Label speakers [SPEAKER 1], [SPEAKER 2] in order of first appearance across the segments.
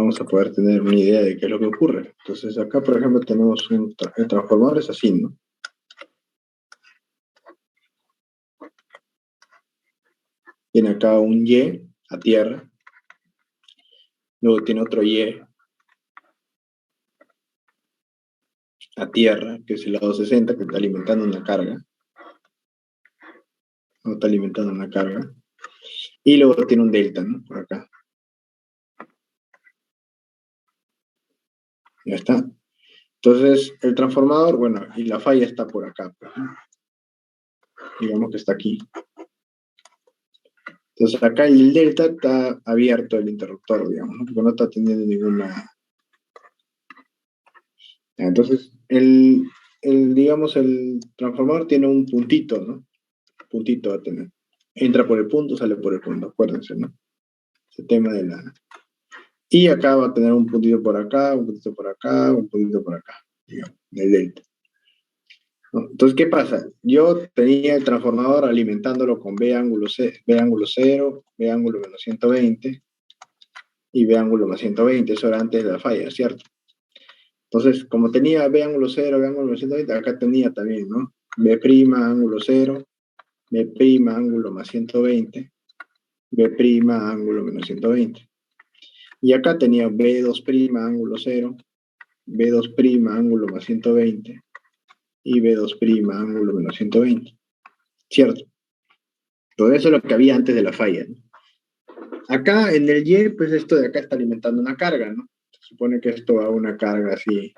[SPEAKER 1] vamos a poder tener una idea de qué es lo que ocurre. Entonces acá, por ejemplo, tenemos el transformador es así, ¿no? Tiene acá un Y a tierra, luego tiene otro Y a tierra, que es el lado 60, que está alimentando una carga. No está alimentando una carga. Y luego tiene un delta, ¿no? Por acá. Ya está. Entonces, el transformador, bueno, y la falla está por acá, pues, ¿no? Digamos que está aquí. Entonces, acá el delta está abierto el interruptor, digamos, ¿no? Porque no está teniendo ninguna... Entonces, digamos, el transformador tiene un puntito, ¿no? Puntito va a tener. Entra por el punto, sale por el punto, acuérdense, ¿no? Ese tema de la... Y acá va a tener un puntito por acá, un puntito por acá, un puntito por acá, digamos, del delta, ¿no? Entonces, ¿qué pasa? Yo tenía el transformador alimentándolo con B ángulo 0, B ángulo menos 120 y B ángulo más 120, eso era antes de la falla, ¿cierto? Entonces, como tenía B ángulo 0, B ángulo menos 120, acá tenía también, ¿no? B' ángulo 0, B' ángulo más 120, B' ángulo menos 120. Y acá tenía B2' ángulo 0, B2' ángulo más 120 y B2' ángulo menos 120. ¿Cierto? Todo eso es lo que había antes de la falla, ¿no? Acá en el Y, pues esto de acá está alimentando una carga, ¿no? Se supone que esto va a una carga así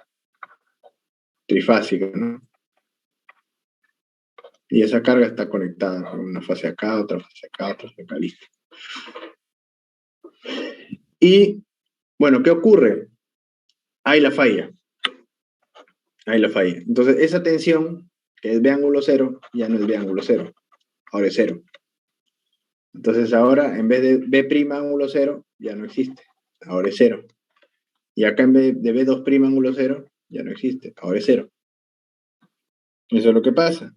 [SPEAKER 1] trifásica, ¿no? Y esa carga está conectada con una fase acá, otra fase acá, otra fase acá, listo. Y, bueno, ¿qué ocurre? Hay la falla. Hay la falla. Entonces, esa tensión, que es B ángulo 0, ya no es B ángulo 0, ahora es 0. Entonces, ahora, en vez de B' ángulo 0, ya no existe, ahora es 0. Y acá en vez de B2' ángulo 0, ya no existe, ahora es 0. Eso es lo que pasa.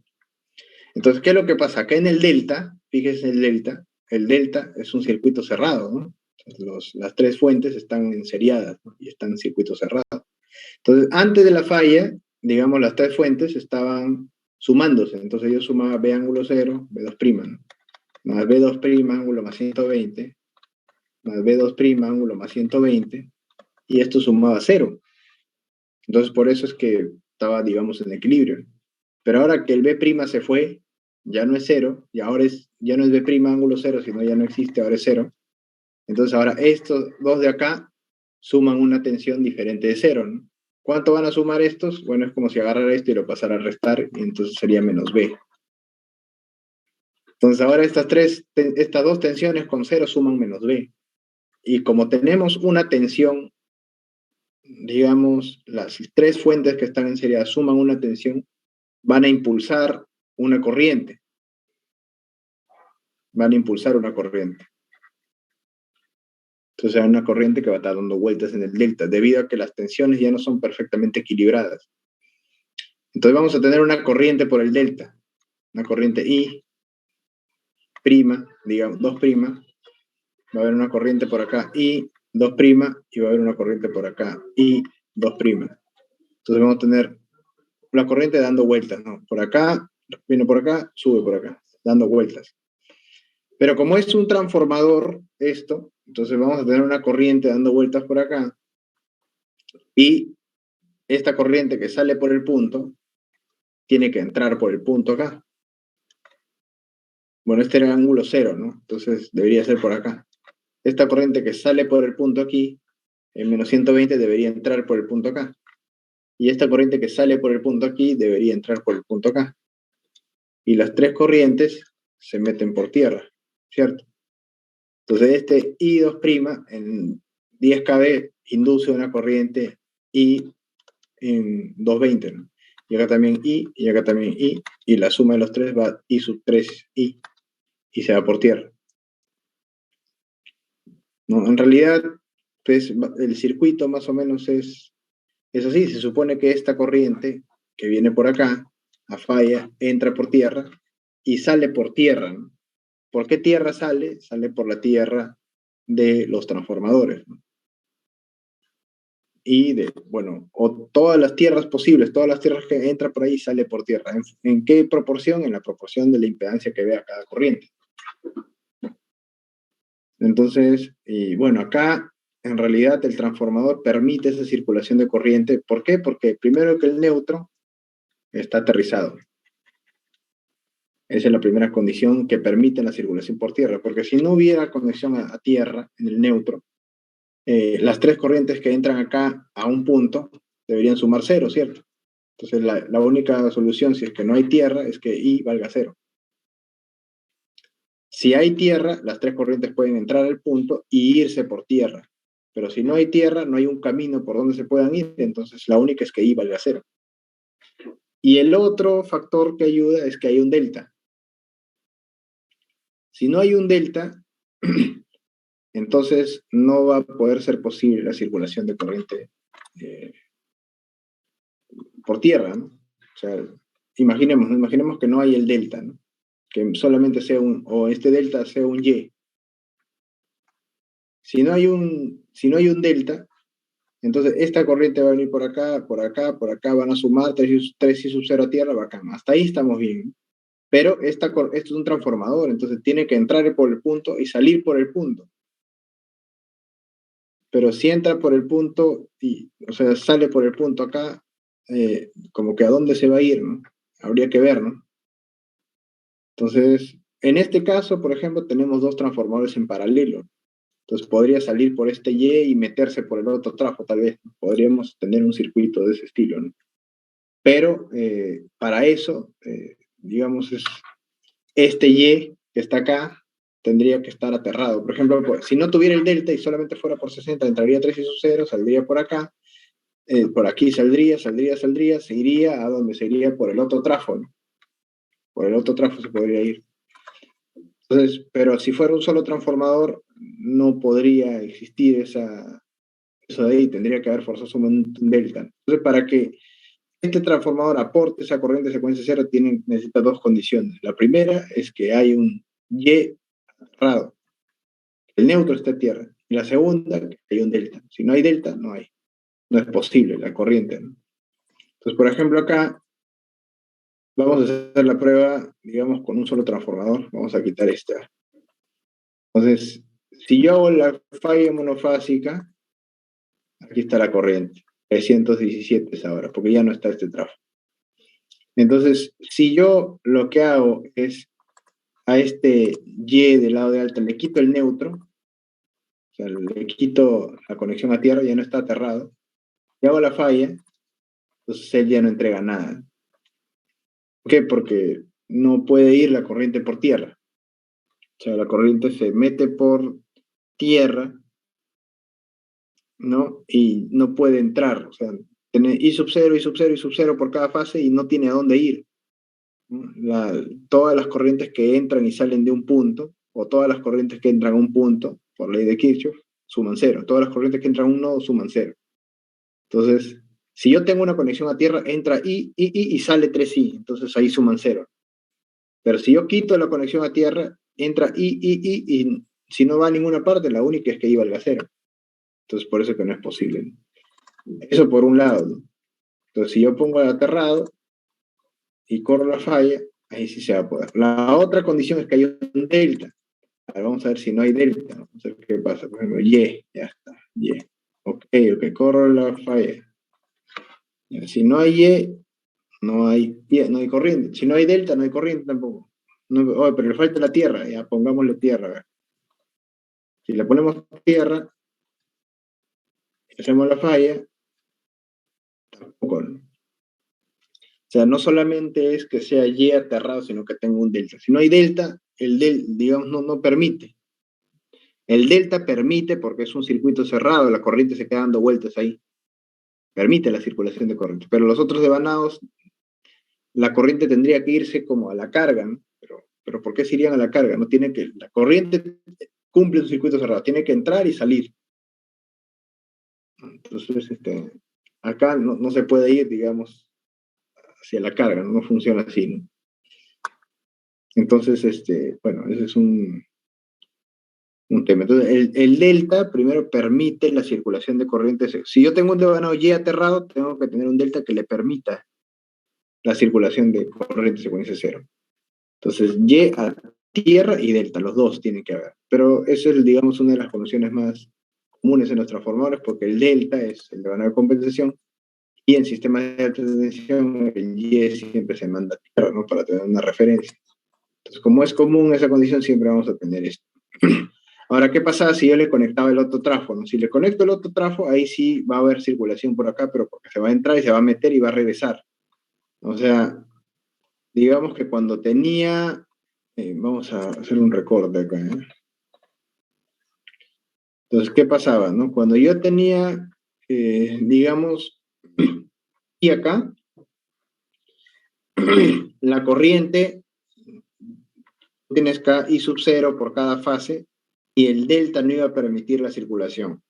[SPEAKER 1] Entonces, ¿qué es lo que pasa? Acá en el delta, fíjense el delta es un circuito cerrado, ¿no? Las tres fuentes están seriadas, ¿no? Y están en circuito cerrado. Entonces, antes de la falla, digamos, las tres fuentes estaban sumándose. Entonces yo sumaba B ángulo 0, B2', ¿no? Más B2' ángulo más 120, más B2' ángulo más 120, y esto sumaba 0. Entonces, por eso es que estaba, digamos, en equilibrio. Pero ahora que el B' se fue, ya no es 0, y ahora ya no es B' ángulo 0, sino ya no existe, ahora es 0. Entonces ahora estos dos de acá suman una tensión diferente de 0, ¿no? ¿Cuánto van a sumar estos? Bueno, es como si agarrara esto y lo pasara a restar, y entonces sería menos B. Entonces ahora estas dos tensiones con 0 suman menos B. Y como tenemos una tensión, digamos, las tres fuentes que están en serie suman una tensión, van a impulsar una corriente. Van a impulsar una corriente. Entonces hay una corriente que va a estar dando vueltas en el delta, debido a que las tensiones ya no son perfectamente equilibradas. Entonces vamos a tener una corriente por el delta, una corriente I', digamos, 2', va a haber una corriente por acá, I, 2', y va a haber una corriente por acá, I, 2'. Entonces vamos a tener la corriente dando vueltas, ¿no? Por acá, viene por acá, sube por acá, dando vueltas. Pero como es un transformador esto, entonces vamos a tener una corriente dando vueltas por acá, y esta corriente que sale por el punto tiene que entrar por el punto acá. Bueno, este era el ángulo 0, ¿no? Entonces debería ser por acá. Esta corriente que sale por el punto aquí, en menos 120, debería entrar por el punto acá. Y esta corriente que sale por el punto aquí, debería entrar por el punto acá. Y las tres corrientes se meten por tierra, ¿cierto? Entonces este I2' en 10 kV induce una corriente I en 220, ¿no? Y acá también I, y acá también I, y la suma de los tres va I sub 3I, y se va por tierra, ¿no? En realidad, pues, el circuito más o menos es así. Se supone que esta corriente que viene por acá, a falla, entra por tierra y sale por tierra, ¿no? ¿Por qué tierra sale? Sale por la tierra de los transformadores, ¿no? bueno, o todas las tierras posibles, todas las tierras que entra por ahí sale por tierra. ¿En qué proporción? En la proporción de la impedancia que vea cada corriente. Entonces, bueno, acá en realidad el transformador permite esa circulación de corriente. ¿Por qué? Porque primero que el neutro está aterrizado. Esa es la primera condición que permite la circulación por tierra, porque si no hubiera conexión a tierra en el neutro, las tres corrientes que entran acá a un punto deberían sumar cero, ¿cierto? Entonces la única solución, si es que no hay tierra, es que I valga cero. Si hay tierra, las tres corrientes pueden entrar al punto y irse por tierra. Pero si no hay tierra, no hay un camino por donde se puedan ir, entonces la única es que I valga cero. Y el otro factor que ayuda es que hay un delta. Si no hay un delta, entonces no va a poder ser posible la circulación de corriente por tierra, ¿no? O sea, imaginemos que no hay el delta, ¿no? Que solamente sea o este delta sea un Y. Si no hay un delta, entonces esta corriente va a venir por acá, por acá, por acá, van a sumar 3 y sub 0 a tierra, bacán. Hasta ahí estamos bien. Pero esto es un transformador, entonces tiene que entrar por el punto y salir por el punto. Pero si entra por el punto, o sea, sale por el punto acá, como que a dónde se va a ir, ¿no? Habría que ver, ¿no? Entonces, en este caso, por ejemplo, tenemos dos transformadores en paralelo. Entonces podría salir por este Y y meterse por el otro trajo, tal vez. Podríamos tener un circuito de ese estilo, ¿no? Pero para eso, digamos, este Y que está acá tendría que estar aterrado. Por ejemplo, pues, si no tuviera el delta y solamente fuera por 60, entraría 3 y sub 0, saldría por acá, por aquí saldría, se iría a donde se iría por el otro trafo, ¿no? Por el otro trafo se podría ir. Entonces, pero si fuera un solo transformador, no podría existir eso de ahí, tendría que haber forzosamente un delta. Entonces, para que este transformador aporte esa corriente de secuencia cero, necesita dos condiciones. La primera es que hay un Y aterrado, el neutro está a tierra. Y la segunda, que hay un delta. Si no hay delta, no hay. No es posible la corriente, ¿no? Entonces, por ejemplo, acá vamos a hacer la prueba, digamos, con un solo transformador. Vamos a quitar esta. Entonces, si yo hago la falla monofásica, aquí está la corriente. 317 es ahora, porque ya no está este trafo. Entonces, si yo lo que hago es a este Y del lado de alta le quito el neutro, o sea, le quito la conexión a tierra, ya no está aterrado, y hago la falla, entonces él ya no entrega nada. ¿Por qué? Porque no puede ir la corriente por tierra. O sea, la corriente se mete por tierra, ¿no? Y no puede entrar. O sea, tiene I sub 0, I sub 0, I sub 0 por cada fase y no tiene a dónde ir. Todas las corrientes que entran y salen de un punto, o todas las corrientes que entran a un punto, por ley de Kirchhoff, suman cero. Todas las corrientes que entran a un nodo suman cero. Entonces, si yo tengo una conexión a tierra, entra I y sale 3I, entonces ahí suman cero. Pero si yo quito la conexión a tierra, entra y si no va a ninguna parte, la única es que I valga cero. Entonces, por eso que no es posible. Eso por un lado, ¿no? Entonces, si yo pongo el aterrado y corro la falla, ahí sí se va a poder. La otra condición es que hay un delta. Ahora vamos a ver si no hay delta. Vamos a ver qué pasa. Por ejemplo, Y, ya está. Y. Ok, corro la falla. Si no hay Y, no hay corriente. Si no hay delta, no hay corriente tampoco. No, pero le falta la tierra. Ya pongámosle tierra. A ver. Si le ponemos tierra, hacemos la falla, tampoco, ¿no? O sea, no solamente es que sea Y aterrado, sino que tenga un delta. Si no hay delta, digamos, no permite. El delta permite, porque es un circuito cerrado, la corriente se queda dando vueltas ahí. Permite la circulación de corriente. Pero los otros devanados, la corriente tendría que irse como a la carga, ¿no? Pero ¿por qué se irían a la carga? No tiene que, la corriente cumple un circuito cerrado, tiene que entrar y salir. Entonces, acá no se puede ir, digamos, hacia la carga, no funciona así, ¿no? Entonces, bueno, ese es un un tema. Entonces, el delta primero permite la circulación de corrientes. Si yo tengo un devanado Y aterrado, tengo que tener un delta que le permita la circulación de corriente de secuencia cero. Entonces, Y a tierra y delta, los dos tienen que haber. Pero eso es, digamos, una de las condiciones más comunes en los transformadores, porque el delta es el devanado de compensación, y en sistemas de alta tensión, el Y siempre se manda a tierra, ¿no? Para tener una referencia. Entonces, como es común esa condición, siempre vamos a tener esto. Ahora, ¿qué pasa si yo le conectaba el otro trafo? ¿No? Si le conecto el otro trafo, ahí sí va a haber circulación por acá, pero porque se va a entrar y se va a meter y va a regresar. O sea, digamos que cuando tenía, vamos a hacer un recorte acá, ¿eh? Entonces, ¿qué pasaba? ¿No? Cuando yo tenía, digamos, y acá, la corriente, tienes K I sub 0 por cada fase, y el delta no iba a permitir la circulación.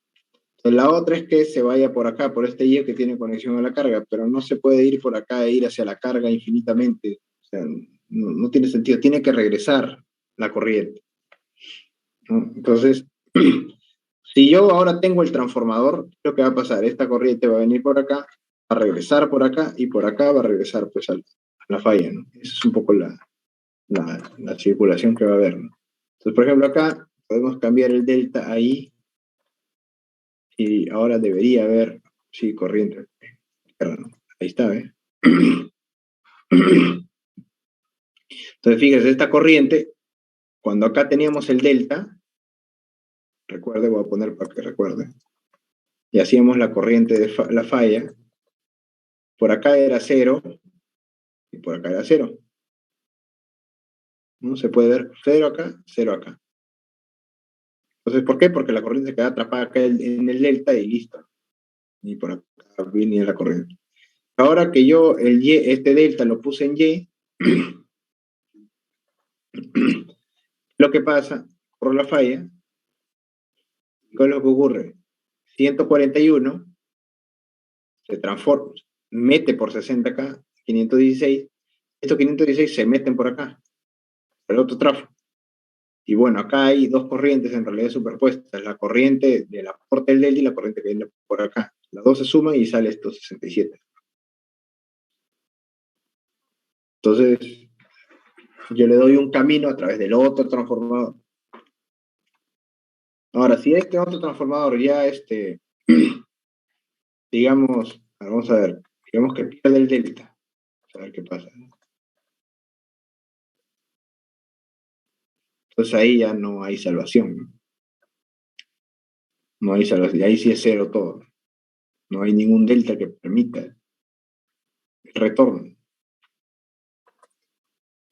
[SPEAKER 1] Entonces, la otra es que se vaya por acá, por este Y que tiene conexión a la carga, pero no se puede ir por acá e ir hacia la carga infinitamente. O sea, no tiene sentido, tiene que regresar la corriente, ¿no? Entonces, si yo ahora tengo el transformador, lo que va a pasar, esta corriente va a venir por acá, va a regresar por acá, y por acá va a regresar pues a la falla, ¿no? Esa es un poco la circulación que va a haber, ¿no? Entonces, por ejemplo, acá podemos cambiar el delta ahí, y ahora debería haber, sí, corriente. ¿No? Ahí está, ¿eh? Entonces, fíjese, esta corriente, cuando acá teníamos el delta, recuerde, voy a poner para que recuerde, y hacíamos la corriente de la falla, por acá era 0, y por acá era 0. ¿No? Se puede ver 0 acá, 0 acá. Entonces, ¿por qué? Porque la corriente se queda atrapada acá en el delta y listo. Y por acá viene la corriente. Ahora que yo este delta lo puse en Y, lo que pasa, por la falla, ¿qué es lo que ocurre? 141 se transforma, mete por 60 acá, 516, estos 516 se meten por acá, por el otro trafo. Y bueno, acá hay dos corrientes en realidad superpuestas, la corriente del aporte del delta y la corriente que viene por acá. Las dos se suman y sale estos 67. Entonces, yo le doy un camino a través del otro transformador. Ahora, si este otro transformador ya, digamos, vamos a ver, digamos que pierde el delta, a ver qué pasa. Entonces ahí ya no hay salvación, ¿no? No hay salvación, ahí sí es cero todo. No hay ningún delta que permita el retorno.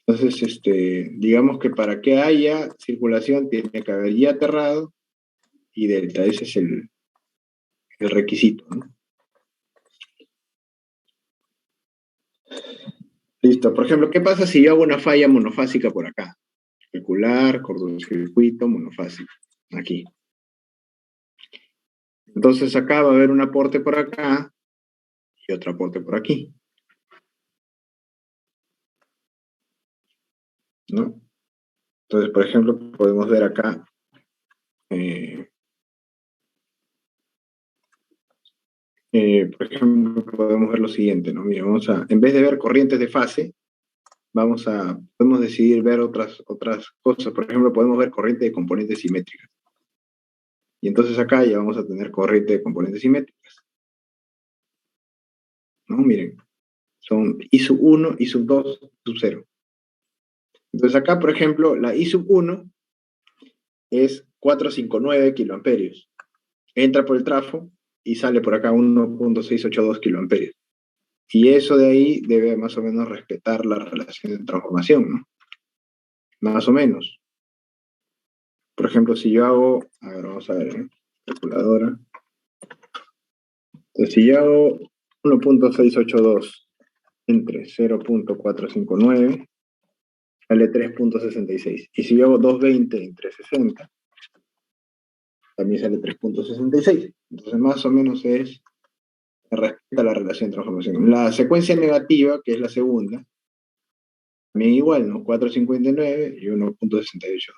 [SPEAKER 1] Entonces, digamos que para que haya circulación tiene que haber Y aterrado y delta. Ese es el requisito, ¿no? Listo. Por ejemplo, ¿qué pasa si yo hago una falla monofásica por acá? Circular, cortocircuito, monofásico. Aquí. Entonces acá va a haber un aporte por acá y otro aporte por aquí, ¿no? Entonces, por ejemplo, podemos ver acá, por ejemplo, podemos ver lo siguiente, ¿no? Mira, en vez de ver corrientes de fase, podemos decidir ver otras cosas. Por ejemplo, podemos ver corriente de componentes simétricas. Y entonces acá ya vamos a tener corriente de componentes simétricas, ¿no? Miren, son I sub 1, I sub 2, sub 0. Entonces acá, por ejemplo, la I sub 1 es 459 kiloamperios. Entra por el trafo y sale por acá 1.682 kiloamperios. Y eso de ahí debe más o menos respetar la relación de transformación, ¿no? Más o menos. Por ejemplo, si yo hago, a ver, vamos a ver, ¿eh? Calculadora. Entonces, si yo hago 1.682 entre 0.459, sale 3.66. Y si yo hago 220 entre 60, también sale 3.66. Entonces, más o menos respeta la relación de transformación. La secuencia negativa, que es la segunda, también igual, ¿no? 4.59 y 1.68.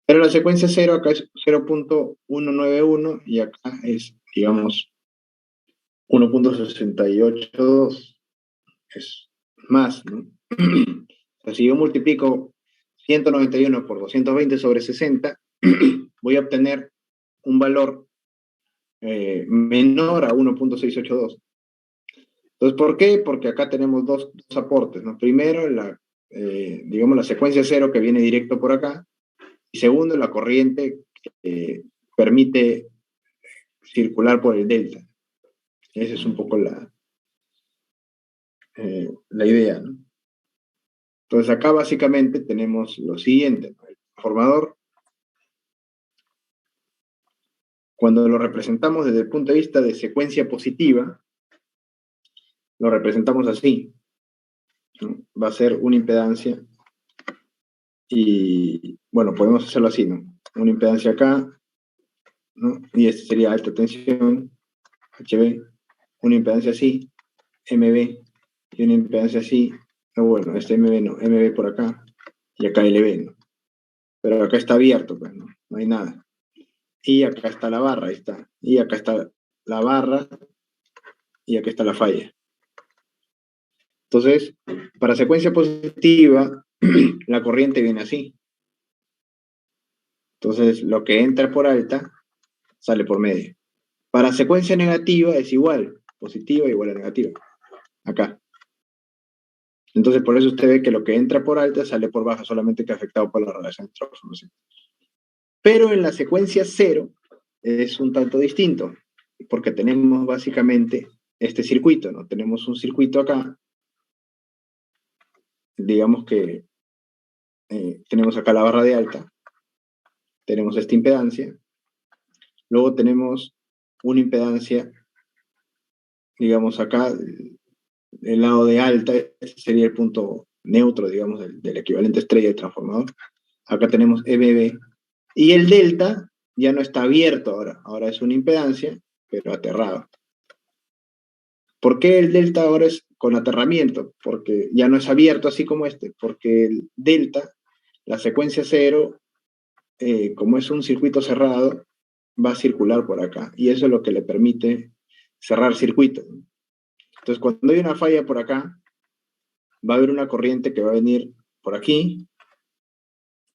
[SPEAKER 1] Pero la secuencia 0 acá es 0.191 y acá es, digamos, 1.682. Es más, ¿no? O sea, si yo multiplico 191 por 220 sobre 60, voy a obtener un valor menor a 1.682. Entonces, ¿por qué? Porque acá tenemos dos aportes, ¿no? Primero, digamos, la secuencia 0 que viene directo por acá, y segundo, la corriente que permite circular por el delta. Esa es un poco la idea, ¿no? Entonces, acá básicamente tenemos lo siguiente, ¿no? El transformador, cuando lo representamos desde el punto de vista de secuencia positiva, lo representamos así, ¿no? Va a ser una impedancia y, bueno, podemos hacerlo así, ¿no? Una impedancia acá, ¿no? Y este sería alta tensión, HV, una impedancia así, MB, y una impedancia así, no, bueno, este MB no, MB por acá, y acá LB, ¿no? Pero acá está abierto, pues, ¿no? No hay nada. Y acá está la barra, ahí está. Y acá está la barra, y acá está la falla. Entonces, para secuencia positiva, la corriente viene así. Entonces, lo que entra por alta, sale por medio. Para secuencia negativa es igual, positiva igual a negativa. Acá. Entonces, por eso usted ve que lo que entra por alta sale por baja, solamente que afectado por la relación de transformación. Pero en la secuencia 0 es un tanto distinto, porque tenemos básicamente este circuito, ¿no? Tenemos un circuito acá, digamos que tenemos acá la barra de alta, tenemos esta impedancia, luego tenemos una impedancia, digamos acá, el lado de alta, este sería el punto neutro, digamos, del equivalente estrella del transformador. Acá tenemos EBB, y el delta ya no está abierto ahora es una impedancia, pero aterrado. ¿Por qué el delta ahora es con aterramiento? Porque ya no es abierto así como este, porque el delta, la secuencia 0, como es un circuito cerrado, va a circular por acá, y eso es lo que le permite cerrar circuito. Entonces, cuando hay una falla por acá, va a haber una corriente que va a venir por aquí,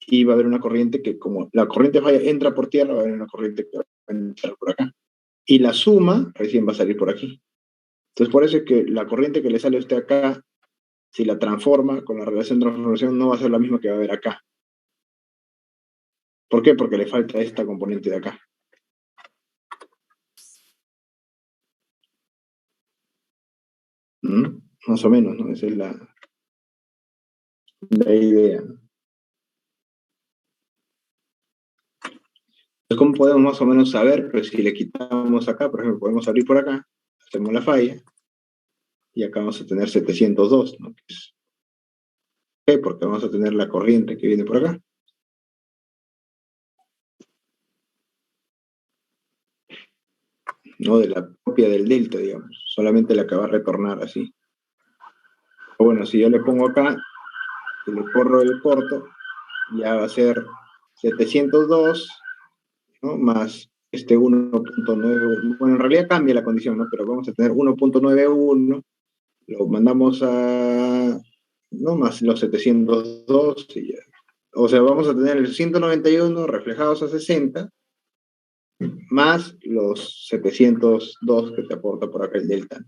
[SPEAKER 1] y va a haber una corriente que, como la corriente falla entra por tierra, va a haber una corriente que va a entrar por acá. Y la suma recién va a salir por aquí. Entonces, por eso es que la corriente que le sale a usted acá, si la transforma con la relación de transformación, no va a ser la misma que va a haber acá. ¿Por qué? Porque le falta esta componente de acá. ¿Mm? Más o menos, ¿no? Esa es la idea. Entonces, ¿cómo podemos más o menos saber? Pues si le quitamos acá, por ejemplo, podemos abrir por acá, hacemos la falla, y acá vamos a tener 702, ¿no? ¿Qué? Porque vamos a tener la corriente que viene por acá. ¿No? De la propia del delta, digamos. Solamente la que va a retornar así. O bueno, si yo le pongo acá, y le corro el corto, ya va a ser 702, ¿no? Más este 1.9, bueno, en realidad cambia la condición, ¿no? Pero vamos a tener 1.91, lo mandamos a, ¿no? Más los 702, y ya. O sea, vamos a tener el 191 reflejados a 60, más los 702 que te aporta por acá el delta.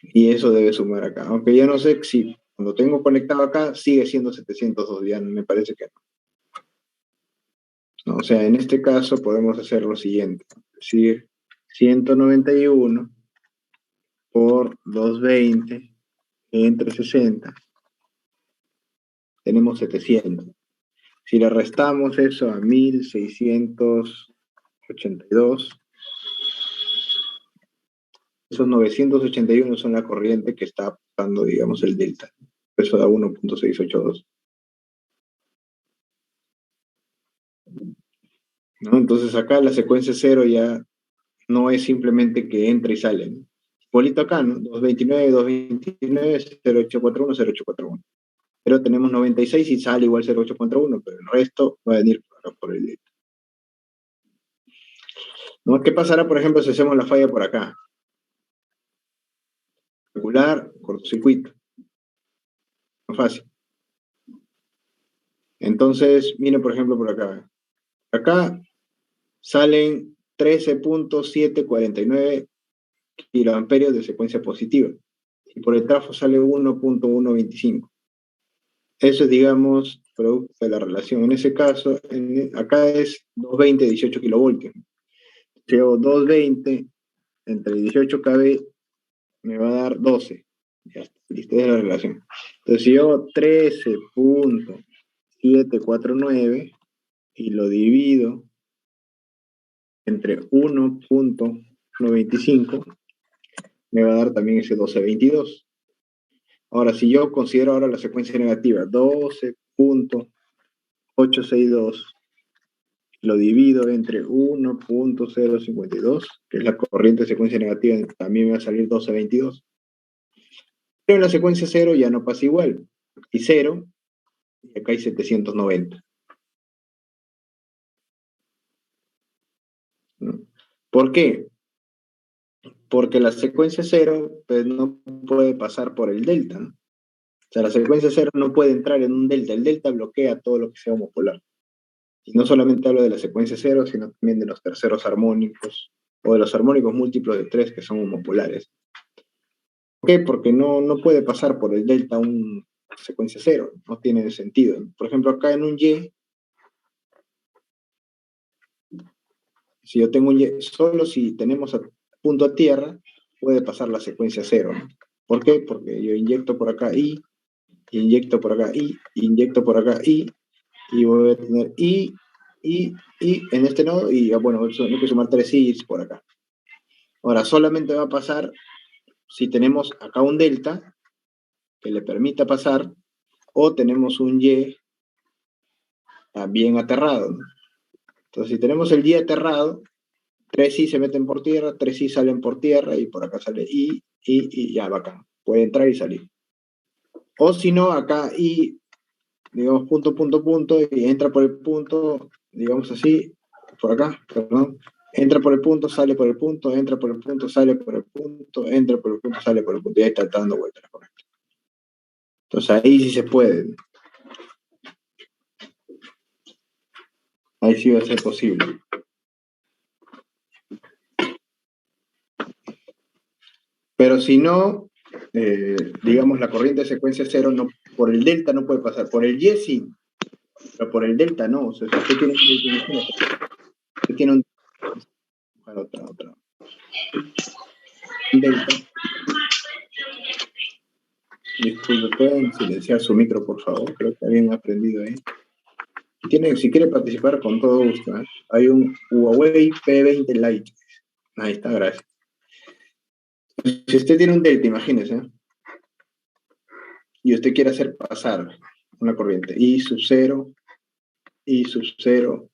[SPEAKER 1] Y eso debe sumar acá. Aunque yo no sé si cuando tengo conectado acá sigue siendo 702, ya me parece que no. O sea, en este caso podemos hacer lo siguiente. Es decir, 191 por 220 entre 60, tenemos 700. Si le restamos eso a 1682, esos 981 son la corriente que está aportando, digamos, el delta. Eso da 1.682. ¿No? Entonces acá la secuencia 0 ya no es simplemente que entra y sale, ¿no? Igualito acá, ¿no? 229, 229, 0841, 0841. Pero tenemos 96 y sale igual 0841, pero el resto va a venir por acá por el delta. ¿No? ¿Qué pasará, por ejemplo, si hacemos la falla por acá? Calcular cortocircuito. No fácil. Entonces, miren, por ejemplo, por acá. Acá salen 13.749 kiloamperios de secuencia positiva. Y por el trafo sale 1.125. Eso es, digamos, producto de la relación. En ese caso, acá es 220, 18 kilovoltios. Llevo 220 entre 18 kV, me va a dar 12. Ya está, listo, es la relación. Entonces, si yo 13.749 y lo divido entre 1.95, me va a dar también ese 12.22. Ahora, si yo considero ahora la secuencia negativa, 12.862, lo divido entre 1.052, que es la corriente de secuencia negativa, también me va a salir 12.22. Pero en la secuencia 0 ya no pasa igual. Y 0, y acá hay 790. ¿No? ¿Por qué? Porque la secuencia 0 pues, no puede pasar por el delta, ¿no? O sea, la secuencia 0 no puede entrar en un delta. El delta bloquea todo lo que sea homopolar. Y no solamente hablo de la secuencia 0, sino también de los terceros armónicos, o de los armónicos múltiplos de 3 que son homopolares. ¿Por qué? Porque no puede pasar por el delta una secuencia 0. No tiene sentido. Por ejemplo, acá en un Y, si yo tengo un Y, solo si tenemos punto a tierra, puede pasar la secuencia 0, ¿no? ¿Por qué? Porque yo inyecto por acá I, inyecto por acá I, inyecto por acá I, y voy a tener I en este nodo, y bueno, hay que sumar 3 I por acá. Ahora, solamente va a pasar si tenemos acá un delta que le permita pasar, o tenemos un Y bien aterrado, ¿no? Entonces, si tenemos el Y aterrado, 3 I se meten por tierra, 3 I salen por tierra, y por acá sale I, y ya, bacán. Puede entrar y salir. O si no, acá I, digamos, punto, punto, punto, y entra por el punto, digamos así, por acá, perdón. Entra por el punto, sale por el punto, entra por el punto, sale por el punto, entra por el punto, sale por el punto, y ahí está dando vueltas, correcto. Entonces ahí sí se puede. Ahí sí va a ser posible. Pero si no, digamos, la corriente de secuencia 0, no, por el delta no puede pasar. Por el Y sí, pero por el delta no. O sea, si usted tiene un otra. Delta. Disculpe, ¿pueden silenciar su micro, por favor? Creo que alguien ha aprendido ahí. Si quiere participar, con todo gusto, ¿eh? Hay un Huawei P20 Lite. Ahí está, gracias. Si usted tiene un delta, imagínese, y usted quiere hacer pasar una corriente I sub 0, I sub 0,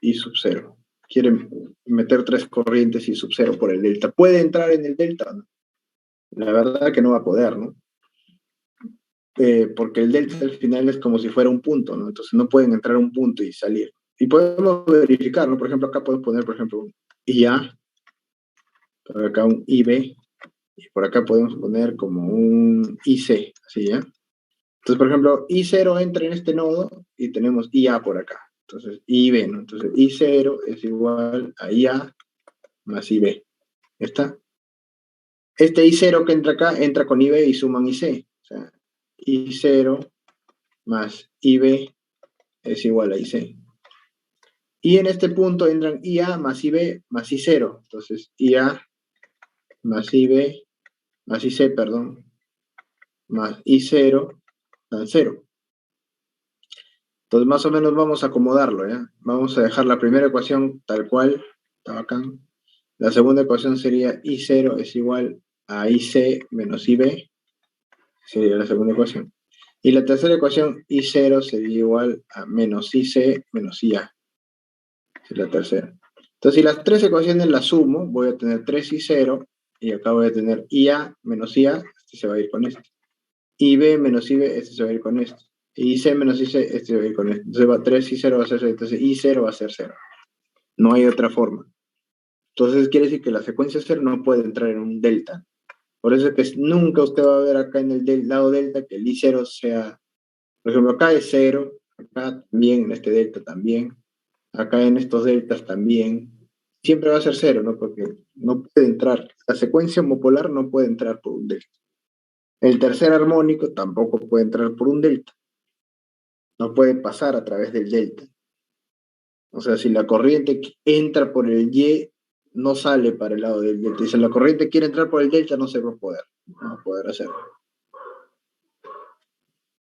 [SPEAKER 1] I sub 0. Quiere meter 3 corrientes I sub 0 por el delta. ¿Puede entrar en el delta? La verdad que no va a poder, ¿no? Porque el delta al final es como si fuera un punto, ¿no? Entonces no pueden entrar a un punto y salir. Y podemos verificar, ¿no? Por ejemplo, acá podemos poner, por ejemplo, un IA, por acá un IB, y por acá podemos poner como un IC, así, ¿ya? Entonces, por ejemplo, I0 entra en este nodo y tenemos IA por acá. Entonces, IB, ¿no? Entonces, I0 es igual a IA más IB. ¿Ya está? Este I0 que entra acá, entra con IB y suman IC. O sea, I0 más IB es igual a IC. Y en este punto entran IA más IB más I0. Entonces, IA más IB más IC, perdón, más I0 dan 0. Entonces, más o menos vamos a acomodarlo, ¿ya? Vamos a dejar la primera ecuación tal cual, está bacán. La segunda ecuación sería I0 es igual a IC menos IB, sería la segunda ecuación. Y la tercera ecuación, I0 sería igual a menos IC menos IA. Es la tercera. Entonces, si las tres ecuaciones las sumo, voy a tener 3I0, y acá voy a tener IA menos IA, este se va a ir con este. IB menos IB, este se va a ir con este. Y C menos IC, con esto. Entonces va 3 y 0 va a ser 0. Entonces I0 va a ser 0. No hay otra forma. Entonces quiere decir que la secuencia 0 no puede entrar en un delta. Por eso es que nunca usted va a ver acá en el lado delta que el I0 sea, por ejemplo, acá es 0, acá también, en este delta también, acá en estos deltas también. Siempre va a ser 0, ¿no? Porque no puede entrar. La secuencia homopolar no puede entrar por un delta. El tercer armónico tampoco puede entrar por un delta. No puede pasar a través del delta. O sea, si la corriente entra por el Y, no sale para el lado del delta. Y si la corriente quiere entrar por el delta, no se va a poder. No va a poder hacerlo.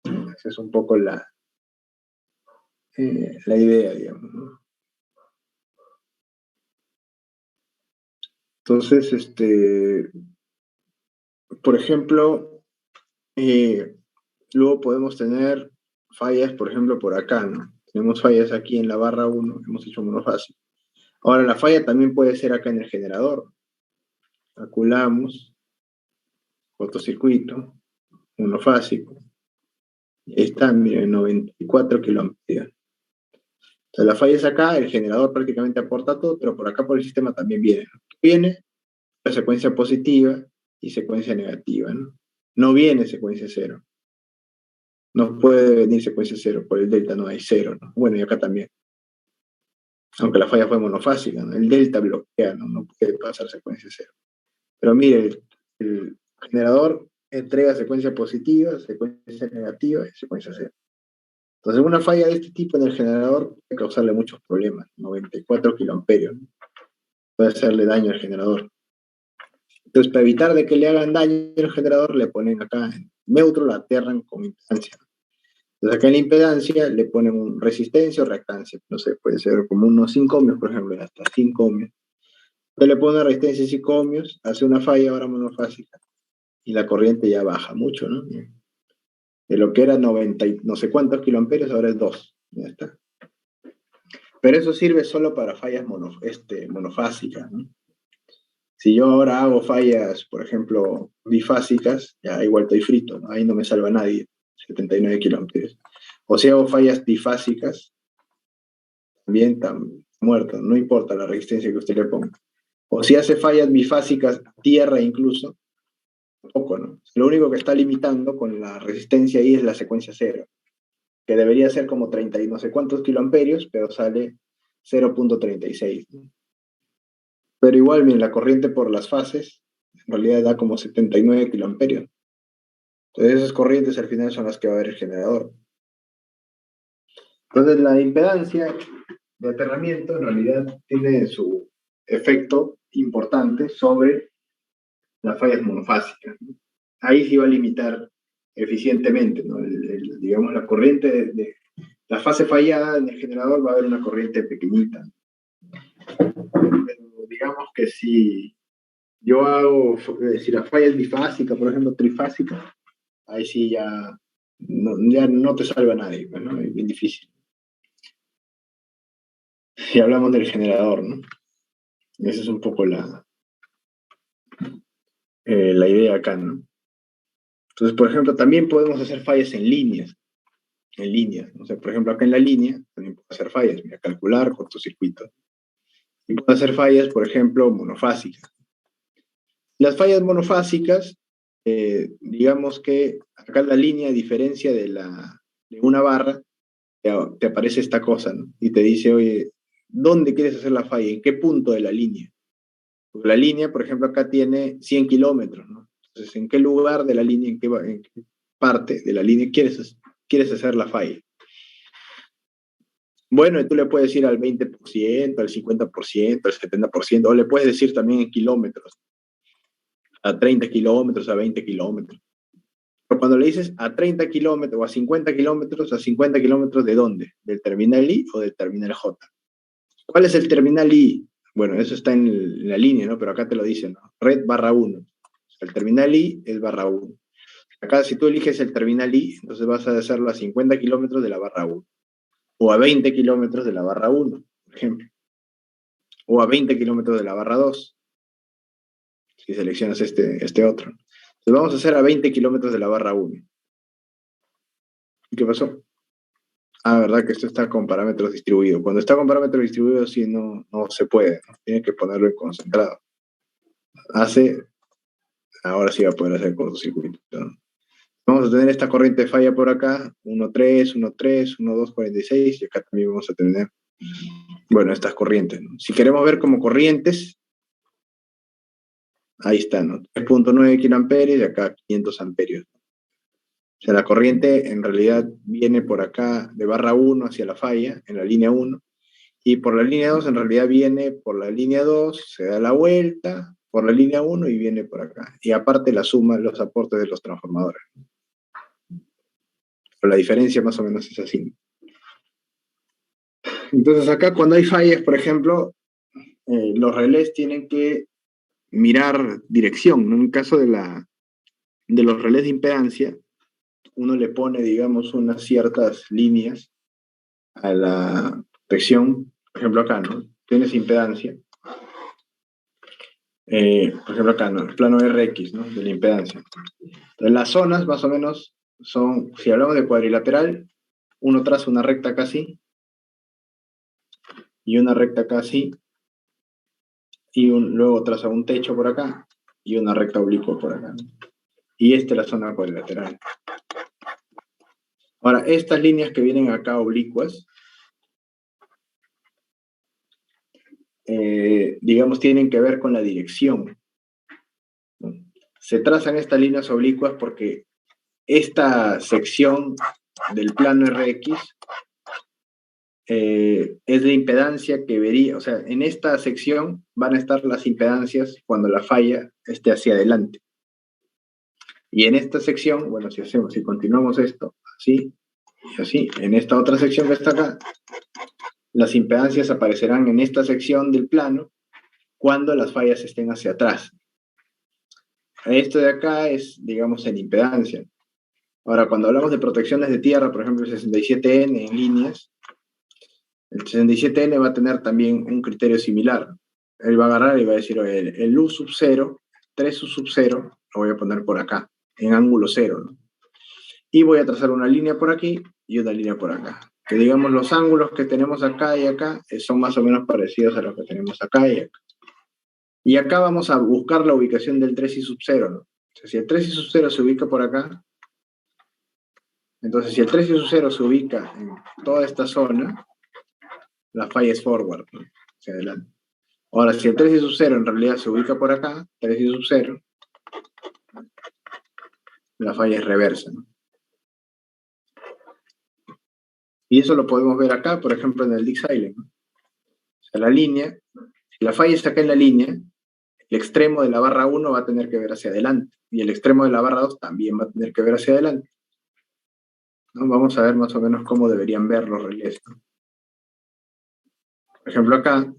[SPEAKER 1] Esa es un poco la idea, digamos, ¿no? Entonces, por ejemplo, luego podemos tener fallas, por ejemplo, por acá, ¿no? Tenemos fallas aquí en la barra 1, hemos hecho monofásico. Ahora, la falla también puede ser acá en el generador. Calculamos cortocircuito, monofásico. Está, miren, 94 kiloamperios. O sea, la falla es acá, el generador prácticamente aporta todo, pero por acá por el sistema también viene. Viene la secuencia positiva y secuencia negativa, ¿no? No viene secuencia cero. No puede venir secuencia cero, por el delta no hay cero, ¿no? Bueno, y acá también. Aunque la falla fue monofásica, ¿no? El delta bloquea, ¿no? No puede pasar secuencia cero. Pero mire, el generador entrega secuencia positiva, secuencia negativa y secuencia cero. Entonces, una falla de este tipo en el generador puede causarle muchos problemas, 94 kiloamperios, ¿no? Puede hacerle daño al generador. Entonces, para evitar de que le hagan daño al generador, le ponen acá en neutro, la aterran con impedancia. Entonces, acá en la impedancia le ponen un resistencia o reactancia. No sé, puede ser como unos 5 ohmios, por ejemplo, hasta 5 ohmios. Entonces, le pone resistencia de 5 ohmios, hace una falla ahora monofásica y la corriente ya baja mucho, ¿no? De lo que era 90 y no sé cuántos kiloamperios, ahora es 2. Ya está. Pero eso sirve solo para fallas monofásicas, ¿no? Si yo ahora hago fallas, por ejemplo, bifásicas, ya igual estoy frito, ¿no? Ahí no me salva nadie, 79 kiloamperios. O si hago fallas trifásicas, también están muertos, no importa la resistencia que usted le ponga. O si hace fallas bifásicas, tierra incluso, poco, ¿no? Lo único que está limitando con la resistencia ahí es la secuencia cero, que debería ser como 30 y no sé cuántos kiloamperios, pero sale 0.36, ¿no? Pero igual, bien, la corriente por las fases, en realidad da como 79 kiloamperios. Entonces esas corrientes al final son las que va a ver el generador. Entonces la impedancia de aterramiento en realidad tiene su efecto importante sobre las fallas monofásicas, ¿no? Ahí sí va a limitar eficientemente, ¿no? Digamos, la corriente de la fase fallada en el generador va a haber una corriente pequeñita. Pero digamos que si yo hago, si la falla es bifásica, por ejemplo, trifásica, ahí sí ya no te salva nadie, ¿no? Es bien difícil. Y hablamos del generador, ¿no? Esa es un poco la idea acá, ¿no? Entonces, por ejemplo, también podemos hacer fallas en líneas. En líneas. O sea, por ejemplo, acá en la línea también puedo hacer fallas. Mira, calcular, cortocircuito. Y puedo hacer fallas, por ejemplo, monofásicas. Las fallas monofásicas, digamos que acá en la línea, a diferencia de una barra, te aparece esta cosa, ¿no? Y te dice, oye, ¿dónde quieres hacer la falla? ¿En qué punto de la línea? Porque la línea, por ejemplo, acá tiene 100 kilómetros, ¿no? Entonces, ¿en qué lugar de la línea, en qué parte de la línea quieres hacer la falla? Bueno, tú le puedes ir al 20%, al 50%, al 70%, o le puedes decir también en kilómetros, a 30 kilómetros, a 20 kilómetros. Pero cuando le dices a 30 kilómetros o a 50 kilómetros, ¿de dónde? ¿Del terminal I o del terminal J? ¿Cuál es el terminal I? Bueno, eso está en la línea, ¿no? Pero acá te lo dicen, ¿no? Red barra 1. El terminal I es barra 1. Acá, si tú eliges el terminal I, entonces vas a hacerlo a 50 kilómetros de la barra 1. O a 20 kilómetros de la barra 1, por ejemplo. O a 20 kilómetros de la barra 2. Si seleccionas este otro. Entonces vamos a hacer a 20 kilómetros de la barra 1. ¿Y qué pasó? verdad que esto está con parámetros distribuidos. Cuando está con parámetros distribuidos, sí, no se puede, ¿no? Tiene que ponerlo en concentrado. Ahora sí va a poder hacer cortocircuito, ¿no? Vamos a tener esta corriente de falla por acá, 1,3, 1,3, 1,246, y acá también vamos a tener, bueno, estas corrientes, ¿no? Si queremos ver como corrientes, ahí está, ¿no? 3,9 kiloamperios y acá 500 amperios. O sea, la corriente en realidad viene por acá de barra 1 hacia la falla, en la línea 1, y por la línea 2 en realidad viene por la línea 2, se da la vuelta, por la línea 1 y viene por acá. Y aparte la suma de los aportes de los transformadores. Pero la diferencia más o menos es así. Entonces acá cuando hay fallas, por ejemplo, los relés tienen que mirar dirección, ¿no? En el caso de los relés de impedancia, uno le pone, digamos, unas ciertas líneas a la presión, por ejemplo acá, ¿no? Tienes impedancia, por ejemplo acá, ¿no? El plano RX, ¿no? De la impedancia. Entonces, las zonas más o menos son, si hablamos de cuadrilateral, uno traza una recta casi, y una recta casi, y luego traza un techo por acá, y una recta oblicua por acá, ¿no? Y esta es la zona cuadrilateral. Ahora, estas líneas que vienen acá oblicuas, digamos, tienen que ver con la dirección, ¿no? Se trazan estas líneas oblicuas porque esta sección del plano RX es la impedancia que vería, o sea, en esta sección van a estar las impedancias cuando la falla esté hacia adelante. Y en esta sección, bueno, si continuamos esto, así y así, en esta otra sección que está acá, las impedancias aparecerán en esta sección del plano cuando las fallas estén hacia atrás. Esto de acá es, digamos, en impedancia. Ahora, cuando hablamos de protecciones de tierra, por ejemplo, el 67N en líneas, el 67N va a tener también un criterio similar. Él va a agarrar y va a decir, oye, el U sub 0, 3U sub 0, lo voy a poner por acá, en ángulo 0, ¿no? Y voy a trazar una línea por aquí y una línea por acá. Que digamos los ángulos que tenemos acá y acá son más o menos parecidos a los que tenemos acá y acá. Y acá vamos a buscar la ubicación del 3 y sub 0, ¿no? O sea, si el 3 y sub 0 se ubica por acá, entonces si el 3 y sub 0 se ubica en toda esta zona, la falla es forward, ¿no? Hacia adelante. Ahora, si el 3 y sub 0 en realidad se ubica por acá, 3 y sub 0, la falla es reversa, ¿no? Y eso lo podemos ver acá, por ejemplo, en el Dix Island, ¿no? O sea, la línea, si la falla está acá en la línea, el extremo de la barra 1 va a tener que ver hacia adelante, y el extremo de la barra 2 también va a tener que ver hacia adelante, ¿no? Vamos a ver más o menos cómo deberían ver los relés, ¿no? Por ejemplo, acá,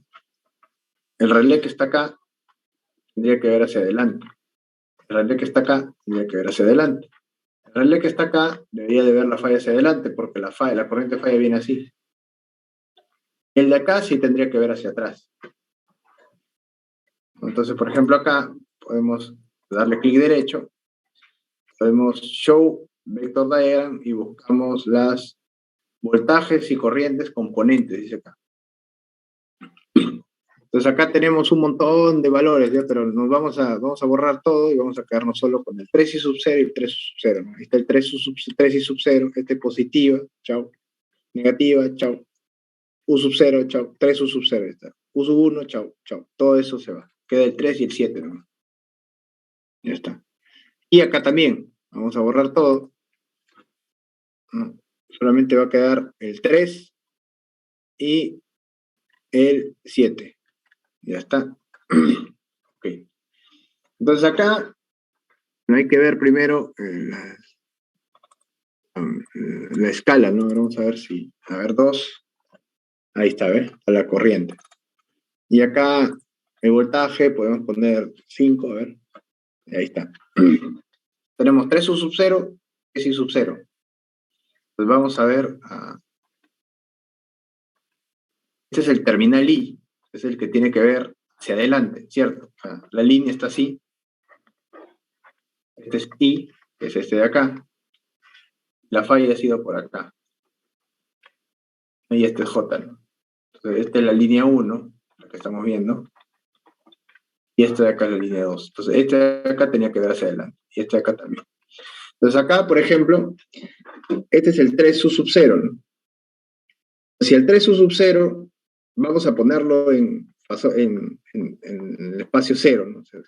[SPEAKER 1] el relé que está acá tendría que ver hacia adelante. El relé que está acá tendría que ver hacia adelante. El relé que está acá debería de ver la falla hacia adelante, porque la corriente falla viene así. El de acá sí tendría que ver hacia atrás. Entonces, por ejemplo, acá podemos darle clic derecho, podemos Show Vector Diagram y buscamos las voltajes y corrientes componentes, dice acá. Entonces acá tenemos un montón de valores, ¿ya? Pero vamos a borrar todo y vamos a quedarnos solo con el 3 y sub 0 y el 3 sub 0, ¿no? Ahí está el 3 y sub 0, este positiva, chao, negativa, chao, U sub 0, chao, 3 U sub 0, está. U sub 1, chao, chao, todo eso se va. Queda el 3 y el 7, ¿no? Ya está. Y acá también, vamos a borrar todo, ¿no? Solamente va a quedar el 3 y el 7. Ya está. Ok. Entonces acá hay que ver primero la escala, ¿no? Vamos a ver si, a ver, 2, ahí está, ¿ves? A la corriente. Y acá el voltaje podemos poner 5, a ver, ahí está. Tenemos 3 U sub 0, 3 I sub 0. Pues vamos a ver, este es el terminal I, es el que tiene que ver hacia adelante, ¿cierto? O sea, la línea está así, este es I, que es este de acá, la falla ha sido por acá. Y este es J, ¿no? Entonces, esta es la línea 1, la que estamos viendo, y esta de acá es la línea 2. Entonces, este de acá tenía que ver hacia adelante, y este de acá también. Entonces, acá, por ejemplo, este es el 3 sub 0, ¿no? Si el 3 sub 0, vamos a ponerlo en el espacio 0, ¿no? O sea,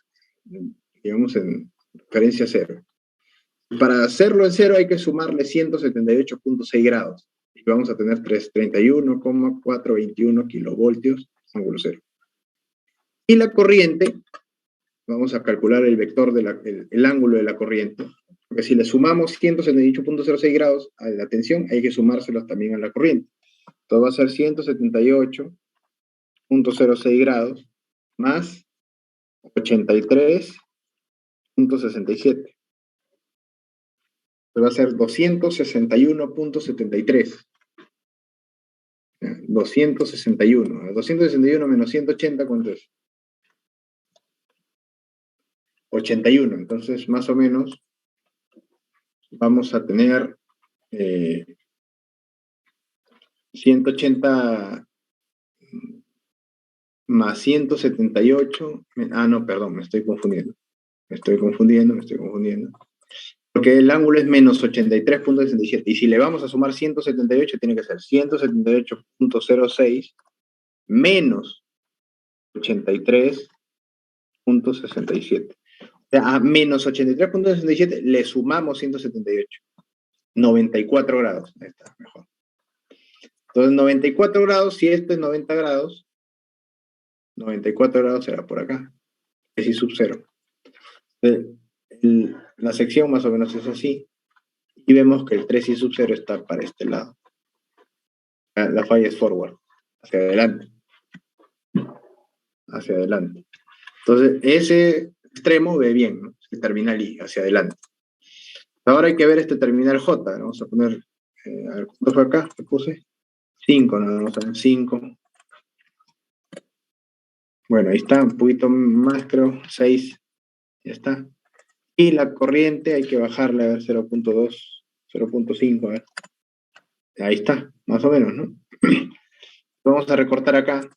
[SPEAKER 1] digamos en referencia 0. Para hacerlo en 0 hay que sumarle 178.6 grados. Y vamos a tener 31,421 kilovoltios ángulo 0. Y la corriente, vamos a calcular el vector, el ángulo de la corriente. Porque si le sumamos 178.06 grados a la tensión, hay que sumárselos también a la corriente. Entonces va a ser 178.06 grados más 83.67. Va a ser 261.73. 261. 261 menos 180, ¿cuánto es? 81. Entonces, más o menos, vamos a tener 180 más 178. No, perdón, me estoy confundiendo. Porque el ángulo es menos 83.67. Y si le vamos a sumar 178, tiene que ser 178.06 menos 83.67. O sea, a menos 83.67 le sumamos 178. 94 grados. Ahí está, mejor. Entonces, 94 grados, si esto es 90 grados, 94 grados será por acá. Es I sub 0. La sección más o menos es así. Y vemos que el 3i sub 0 está para este lado. La falla es forward, hacia adelante. Hacia adelante. Entonces, ese extremo ve bien, ¿no? El terminal I, hacia adelante. Ahora hay que ver este terminal J. Vamos a poner, a ver, ¿cuánto fue acá? ¿Qué puse? 5, ¿no? Vamos a ver, 5. Bueno, ahí está, un poquito más, creo, 6. Ya está. Y la corriente hay que bajarle, a ver, 0.2, 0.5, a ver. Ahí está, más o menos, ¿no? Vamos a recortar acá.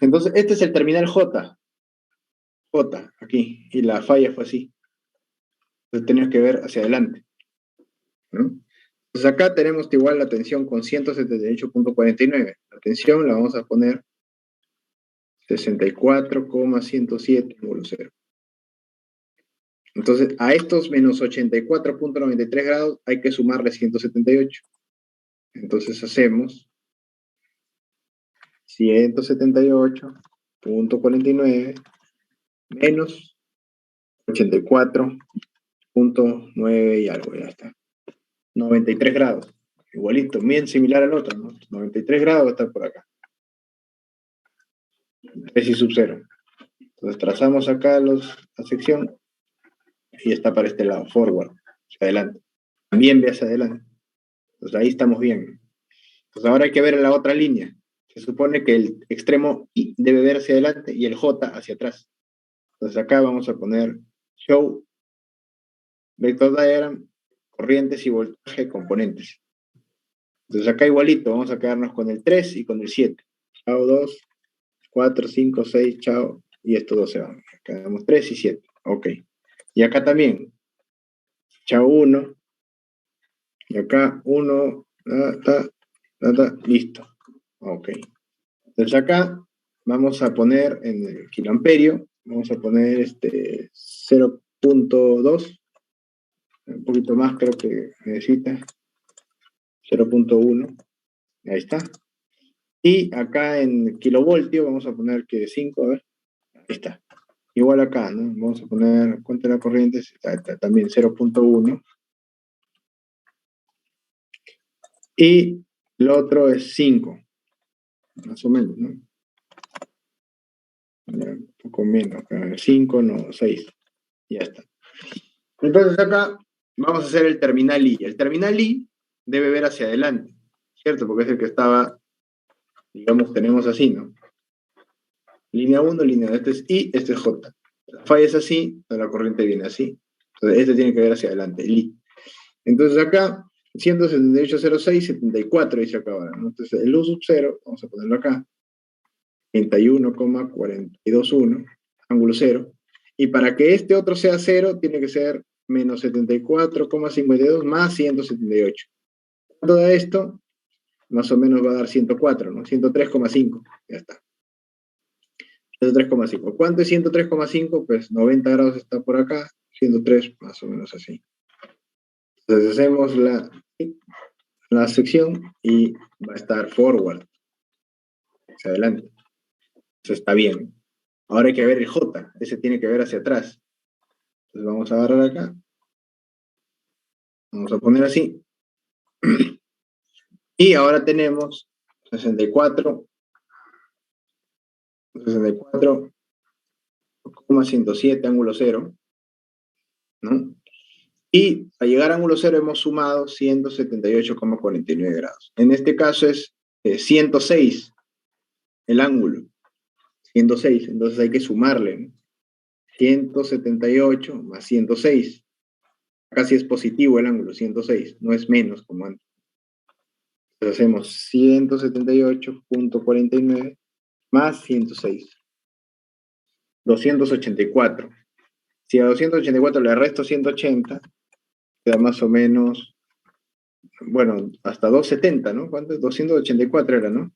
[SPEAKER 1] Entonces, este es el terminal J. J, aquí. Y la falla fue así. Entonces tenemos que ver hacia adelante, ¿no? Entonces acá tenemos igual la tensión con 178.49. La tensión la vamos a poner 64,107 ángulo 0. Entonces, a estos menos 84.93 grados hay que sumarle 178. Entonces hacemos 178.49 menos 84.9 y algo, ya está. 93 grados. Igualito, bien similar al otro, ¿no? 93 grados va a estar por acá. Es I sub 0. Entonces trazamos acá la sección y está para este lado, forward, hacia adelante. También ve hacia adelante. Entonces ahí estamos bien. Entonces ahora hay que ver la otra línea. Se supone que el extremo I debe ver hacia adelante y el J hacia atrás. Entonces acá vamos a poner show, vector diagram, corrientes y voltaje, componentes. Entonces acá igualito, vamos a quedarnos con el 3 y con el 7. Chao 2, 4, 5, 6, chao. Y estos dos se van. Quedamos 3 y 7. Ok. Y acá también. Chao 1. Y acá 1. Listo. Ok. Entonces acá vamos a poner en el kiloamperio, vamos a poner 0.2. Un poquito más creo que necesita. 0.1. Ahí está. Y acá en kilovoltio vamos a poner que 5, a ver. Ahí está. Igual acá, ¿no? Vamos a poner, ¿cuánto es la corriente? También 0.1. Y lo otro es 5. Más o menos, ¿no? Un poco menos. 5, no, 6. Ya está. Entonces acá vamos a hacer el terminal I. El terminal I debe ver hacia adelante, ¿cierto? Porque es el que estaba, digamos, tenemos así, ¿no? Línea 1, línea 2, este es I, este es J. La falla es así, la corriente viene así. Entonces, este tiene que ver hacia adelante, el I. Entonces acá, 178.06, 74 dice acá ahora, ¿no? Entonces el U sub 0, vamos a ponerlo acá, 31,421, ángulo 0. Y para que este otro sea 0, tiene que ser menos 74,52 más 178. ¿Cuánto da esto? Más o menos va a dar 104, ¿no? 103,5, ya está. 103,5. ¿Cuánto es 103,5? Pues 90 grados está por acá, 103 más o menos así. Entonces hacemos la sección y va a estar forward, hacia adelante. Eso está bien. Ahora hay que ver el J, ese tiene que ver hacia atrás. Entonces vamos a agarrar acá, vamos a poner así. Y ahora tenemos 64,107 ángulo 0, ¿no? Y para llegar a ángulo 0 hemos sumado 178,49 grados. En este caso es 106 el ángulo. 106, entonces hay que sumarle, ¿no? 178 más 106. Casi es positivo el ángulo, 106, no es menos como antes. Entonces hacemos 178,49 más 106. 284. Si a 284 le resto 180, queda más o menos, bueno, hasta 270, ¿no? ¿Cuánto? 284 era, ¿no?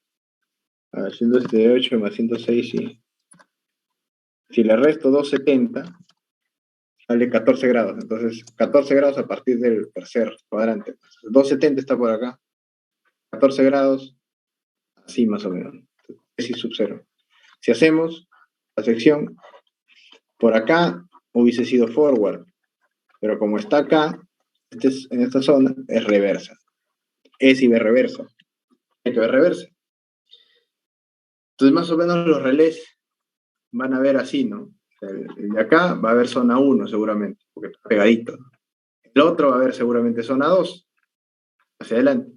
[SPEAKER 1] A ver, 178 más 106, sí. Si le resto 270, sale 14 grados. Entonces, 14 grados a partir del tercer cuadrante. 270 está por acá. 14 grados, así más o menos. Es sub 0. Si hacemos la sección, por acá hubiese sido forward, pero como está acá, en esta zona, es reversa. Es y B reversa. Hay que ver reversa. Entonces, más o menos los relés van a ver así, ¿no? El de acá va a haber zona 1 seguramente, porque está pegadito. El otro va a haber seguramente zona 2, hacia adelante.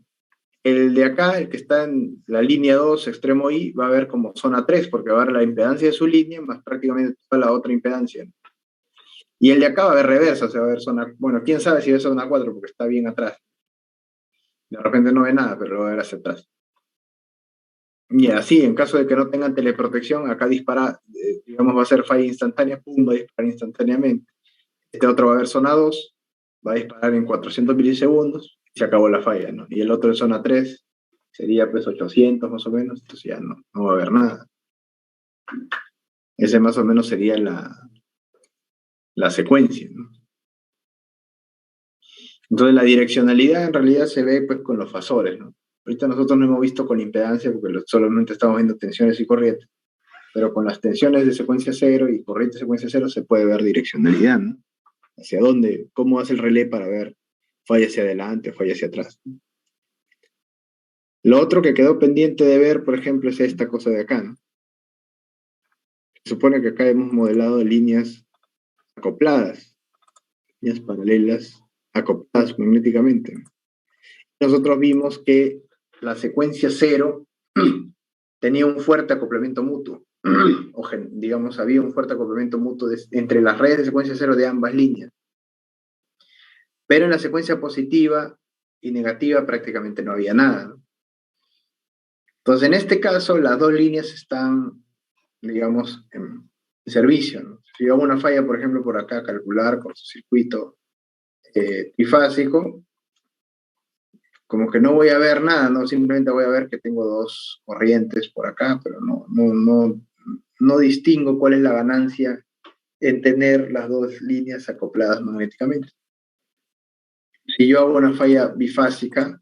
[SPEAKER 1] El de acá, el que está en la línea 2, extremo I, va a haber como zona 3, porque va a haber la impedancia de su línea más prácticamente toda la otra impedancia. Y el de acá va a haber reversa, o sea, va a haber zona, bueno, quién sabe si va a zona 4, porque está bien atrás. De repente no ve nada, pero lo va a ver hacia atrás. Y así, en caso de que no tengan teleprotección, acá dispara, digamos, va a ser falla instantánea, pum, va a disparar instantáneamente. Este otro va a haber zona 2, va a disparar en 400 milisegundos, y se acabó la falla, ¿no? Y el otro de zona 3 sería pues 800 más o menos, entonces ya no va a haber nada. Ese más o menos sería la secuencia, ¿no? Entonces la direccionalidad en realidad se ve pues con los fasores, ¿no? Ahorita nosotros no hemos visto con impedancia porque solamente estamos viendo tensiones y corrientes, pero con las tensiones de secuencia 0 y corriente de secuencia 0 se puede ver direccionalidad, ¿no? Hacia dónde, cómo hace el relé para ver falla hacia adelante o falla hacia atrás. Lo otro que quedó pendiente de ver, por ejemplo, es esta cosa de acá, ¿no? Se supone que acá hemos modelado líneas acopladas, líneas paralelas acopladas magnéticamente. Nosotros vimos que la secuencia 0 tenía un fuerte acoplamiento mutuo, o digamos, había un fuerte acoplamiento mutuo entre las redes de secuencia 0 de ambas líneas. Pero en la secuencia positiva y negativa prácticamente no había nada, ¿no? Entonces, en este caso, las dos líneas están, digamos, en servicio, ¿no? Si yo hago una falla, por ejemplo, por acá, calcular cortocircuito trifásico, como que no voy a ver nada, ¿no? Simplemente voy a ver que tengo dos corrientes por acá, pero no distingo cuál es la ganancia en tener las dos líneas acopladas magnéticamente. Si yo hago una falla bifásica,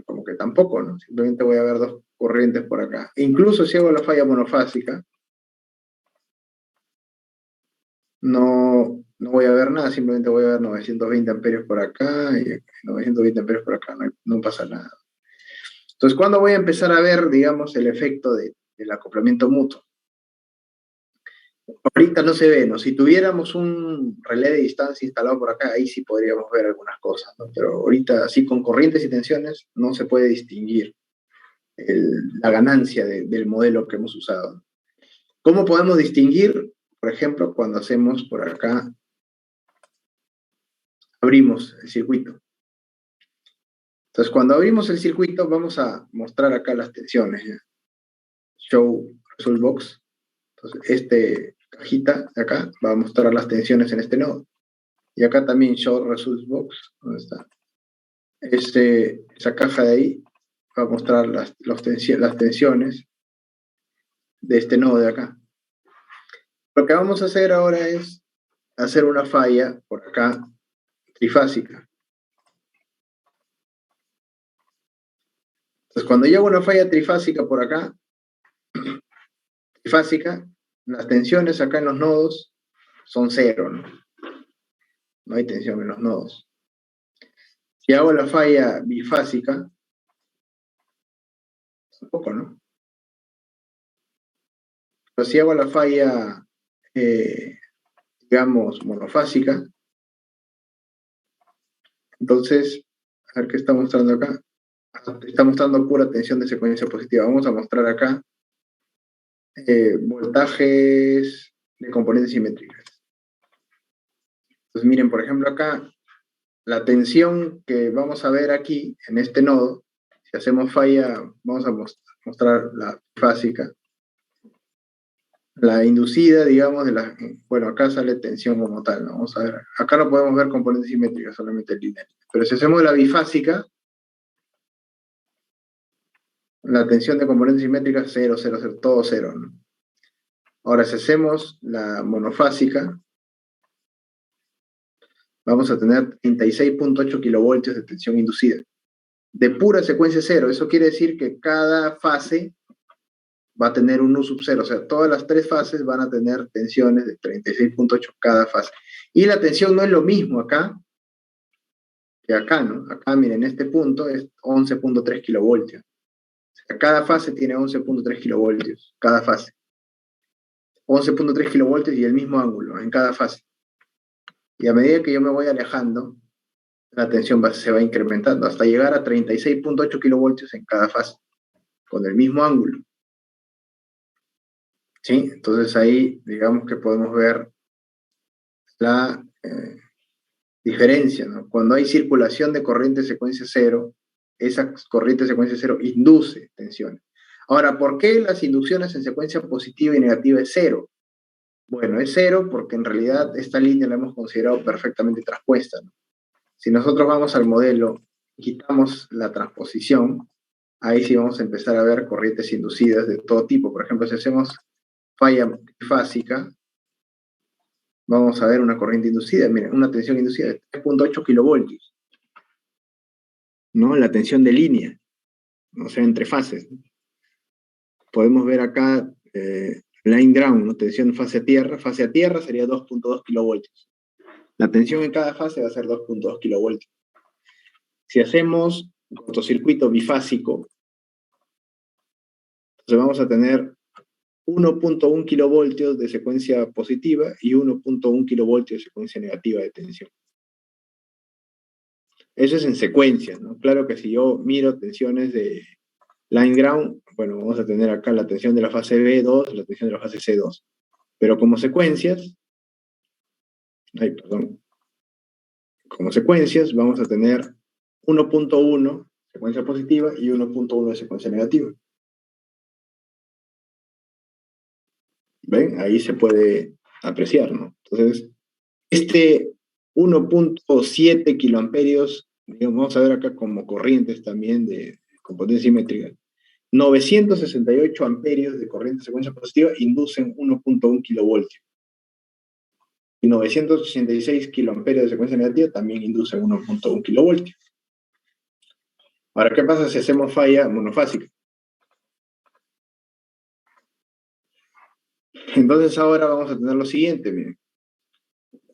[SPEAKER 1] como que tampoco, ¿no? Simplemente voy a ver dos corrientes por acá. Incluso si hago la falla monofásica, no voy a ver nada, simplemente voy a ver 920 amperios por acá y 920 amperios por acá, no pasa nada. Entonces, ¿cuándo voy a empezar a ver, digamos, el efecto del acoplamiento mutuo? Ahorita no se ve, ¿no? Si tuviéramos un relé de distancia instalado por acá, ahí sí podríamos ver algunas cosas, ¿no? Pero ahorita, así con corrientes y tensiones, no se puede distinguir la ganancia del modelo que hemos usado. ¿Cómo podemos distinguir? por ejemplo, cuando hacemos por acá, abrimos el circuito. Entonces, cuando abrimos el circuito, vamos a mostrar acá las tensiones. ¿Ya? Show Result Box. Entonces, cajita de acá va a mostrar las tensiones en este nodo. Y acá también Show Result Box. ¿Dónde está? Esa caja de ahí va a mostrar las tensiones de este nodo de acá. Lo que vamos a hacer ahora es hacer una falla por acá trifásica. Entonces, cuando yo hago una falla trifásica por acá, trifásica, las tensiones acá en los nodos son cero, ¿no? No hay tensión en los nodos. Si hago la falla bifásica, tampoco, ¿no? Pero si hago la falla, digamos, monofásica, entonces, a ver qué está mostrando acá. Está mostrando pura tensión de secuencia positiva. Vamos a mostrar acá voltajes de componentes simétricas. Entonces, miren, por ejemplo, acá, la tensión que vamos a ver aquí, en este nodo, si hacemos falla, vamos a mostrar la básica. La inducida, digamos, bueno, acá sale tensión como tal, ¿no? Vamos a ver, acá no podemos ver componentes simétricas, solamente lineales. Pero si hacemos la bifásica, la tensión de componentes simétricas, 0, 0, 0, todo 0, ¿no? Ahora, si hacemos la monofásica, vamos a tener 36.8 kilovoltios de tensión inducida. De pura secuencia 0, eso quiere decir que cada fase va a tener un U sub 0, o sea, todas las tres fases van a tener tensiones de 36.8 cada fase. Y la tensión no es lo mismo acá que acá, ¿no? Acá, miren, este punto es 11.3 kilovoltios. O sea, cada fase tiene 11.3 kilovoltios, cada fase. 11.3 kilovoltios y el mismo ángulo en cada fase. Y a medida que yo me voy alejando, la tensión se va incrementando hasta llegar a 36.8 kilovoltios en cada fase, con el mismo ángulo. ¿Sí? Entonces ahí, digamos que podemos ver la diferencia, ¿no? Cuando hay circulación de corriente secuencia cero, esa corriente secuencia cero induce tensiones. Ahora, ¿por qué las inducciones en secuencia positiva y negativa es cero? Bueno, es cero porque en realidad esta línea la hemos considerado perfectamente transpuesta, ¿no? Si nosotros vamos al modelo y quitamos la transposición, ahí sí vamos a empezar a ver corrientes inducidas de todo tipo. Por ejemplo, si hacemos falla bifásica, vamos a ver una corriente inducida, miren, una tensión inducida de 3.8 kilovoltios, ¿no? La tensión de línea, o sea, entre fases. Podemos ver acá line ground, ¿no? Tensión fase a tierra sería 2.2 kilovoltios. La tensión en cada fase va a ser 2.2 kilovoltios. Si hacemos cortocircuito bifásico, entonces vamos a tener 1.1 kilovoltios de secuencia positiva y 1.1 kilovoltios de secuencia negativa de tensión. Eso es en secuencia, ¿no? Claro que si yo miro tensiones de line ground, bueno, vamos a tener acá la tensión de la fase B2 y la tensión de la fase C2. Pero como secuencias, como secuencias vamos a tener 1.1 secuencia positiva y 1.1 de secuencia negativa. ¿Ven? Ahí se puede apreciar, ¿no? Entonces, 1.7 kiloamperios, digamos, vamos a ver acá como corrientes también de componentes simétricas. 968 amperios de corriente de secuencia positiva inducen 1.1 kilovoltios. Y 986 kiloamperios de secuencia negativa también inducen 1.1 kilovoltios. Ahora, ¿qué pasa si hacemos falla monofásica? Entonces ahora vamos a tener lo siguiente, miren.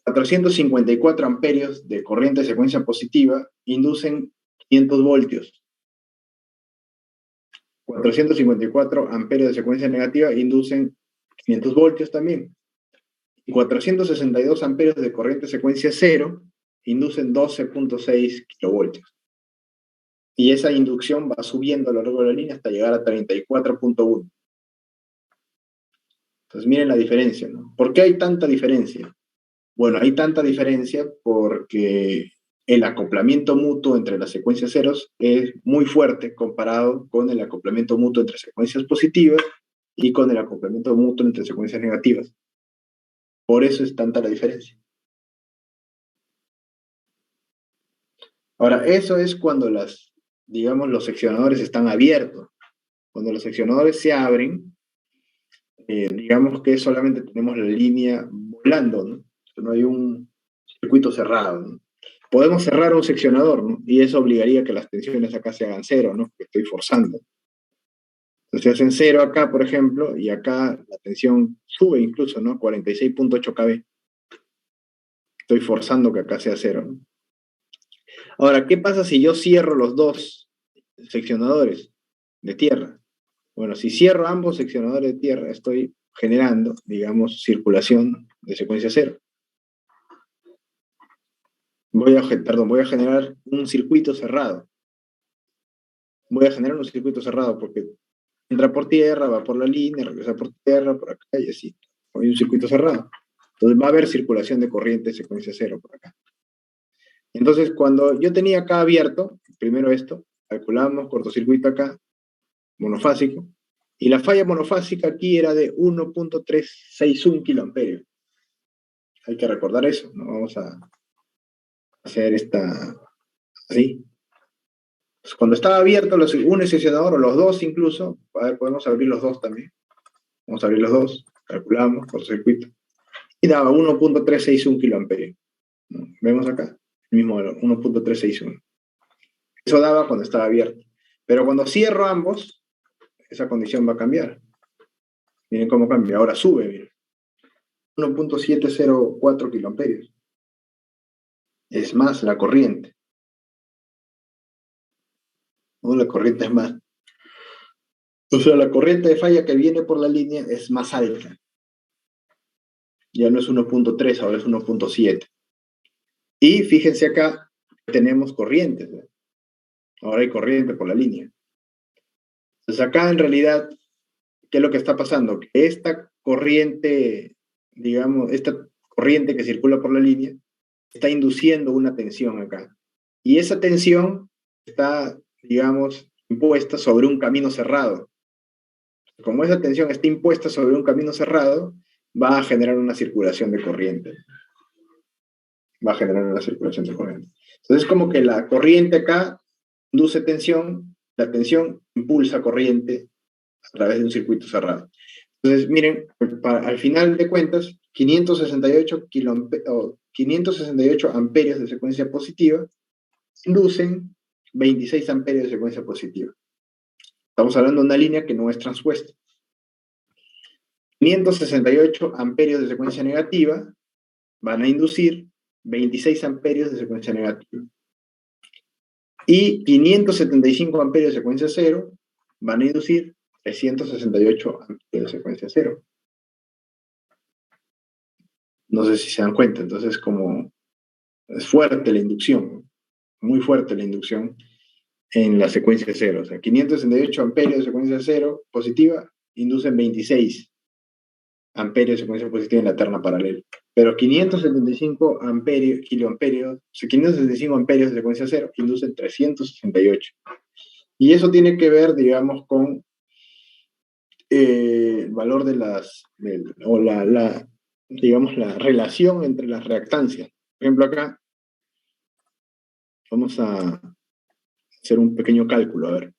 [SPEAKER 1] 454 amperios de corriente de secuencia positiva inducen 500 voltios. 454 amperios de secuencia negativa inducen 500 voltios también. Y 462 amperios de corriente secuencia cero inducen 12.6 kilovoltios. Y esa inducción va subiendo a lo largo de la línea hasta llegar a 34.1. Entonces miren la diferencia, ¿no? ¿Por qué hay tanta diferencia? Bueno, hay tanta diferencia porque el acoplamiento mutuo entre las secuencias ceros es muy fuerte comparado con el acoplamiento mutuo entre secuencias positivas y con el acoplamiento mutuo entre secuencias negativas. Por eso es tanta la diferencia. Ahora, eso es cuando digamos, los seccionadores están abiertos. Cuando los seccionadores se abren, digamos que solamente tenemos la línea volando, ¿no? No hay un circuito cerrado, ¿no? Podemos cerrar un seccionador, ¿no? Y eso obligaría a que las tensiones acá se hagan cero, ¿no? Porque estoy forzando. Entonces se hacen cero acá, por ejemplo, y acá la tensión sube incluso, ¿no? 46.8 kV. Estoy forzando que acá sea cero, ¿no? Ahora, ¿qué pasa si yo cierro los dos seccionadores de tierra? Bueno, si cierro ambos seccionadores de tierra, estoy generando, digamos, circulación de secuencia cero. Voy a generar un circuito cerrado. Voy a generar un circuito cerrado porque entra por tierra, va por la línea, regresa por tierra, por acá y así. Hay un circuito cerrado. Entonces va a haber circulación de corriente de secuencia cero por acá. Entonces, cuando yo tenía acá abierto, primero esto, calculamos cortocircuito acá, monofásico, y la falla monofásica aquí era de 1.361 kiloamperios. Hay que recordar eso, ¿no? Vamos a hacer esta así. Pues cuando estaba abierto un seccionador o los dos incluso, podemos abrir los dos también. Vamos a abrir los dos, calculamos cortocircuito, y daba 1.361 kiloamperios. ¿No? Vemos acá, el mismo valor, 1.361. Eso daba cuando estaba abierto. Pero cuando cierro ambos, esa condición va a cambiar. Miren cómo cambia. Ahora sube, miren. 1.704 kiloamperios. Es más la corriente. ¿No? La corriente es más. O sea, la corriente de falla que viene por la línea es más alta. Ya no es 1.3, ahora es 1.7. Y fíjense acá, tenemos corrientes, ¿no? Ahora hay corriente por la línea. Entonces acá en realidad, ¿qué es lo que está pasando? Que esta corriente, digamos, esta corriente que circula por la línea, está induciendo una tensión acá. Y esa tensión está, digamos, impuesta sobre un camino cerrado. Como esa tensión está impuesta sobre un camino cerrado, va a generar una circulación de corriente. Va a generar una circulación de corriente. Entonces es como que la corriente acá induce tensión, la tensión impulsa corriente a través de un circuito cerrado. Entonces, miren, al final de cuentas, 568 amperios de secuencia positiva inducen 26 amperios de secuencia positiva. Estamos hablando de una línea que no es transpuesta. 568 amperios de secuencia negativa van a inducir 26 amperios de secuencia negativa. Y 575 amperios de secuencia cero van a inducir 368 amperios de secuencia cero. No sé si se dan cuenta, entonces es fuerte la inducción, muy fuerte la inducción en la secuencia cero. O sea, 568 amperios de secuencia cero positiva inducen 26 amperios de secuencia positiva en la terna paralela. Pero 575 kiloamperios, 575 amperios de secuencia cero inducen 368. Y eso tiene que ver, digamos, con el valor digamos, la relación entre las reactancias. Por ejemplo, acá vamos a hacer un pequeño cálculo, a ver.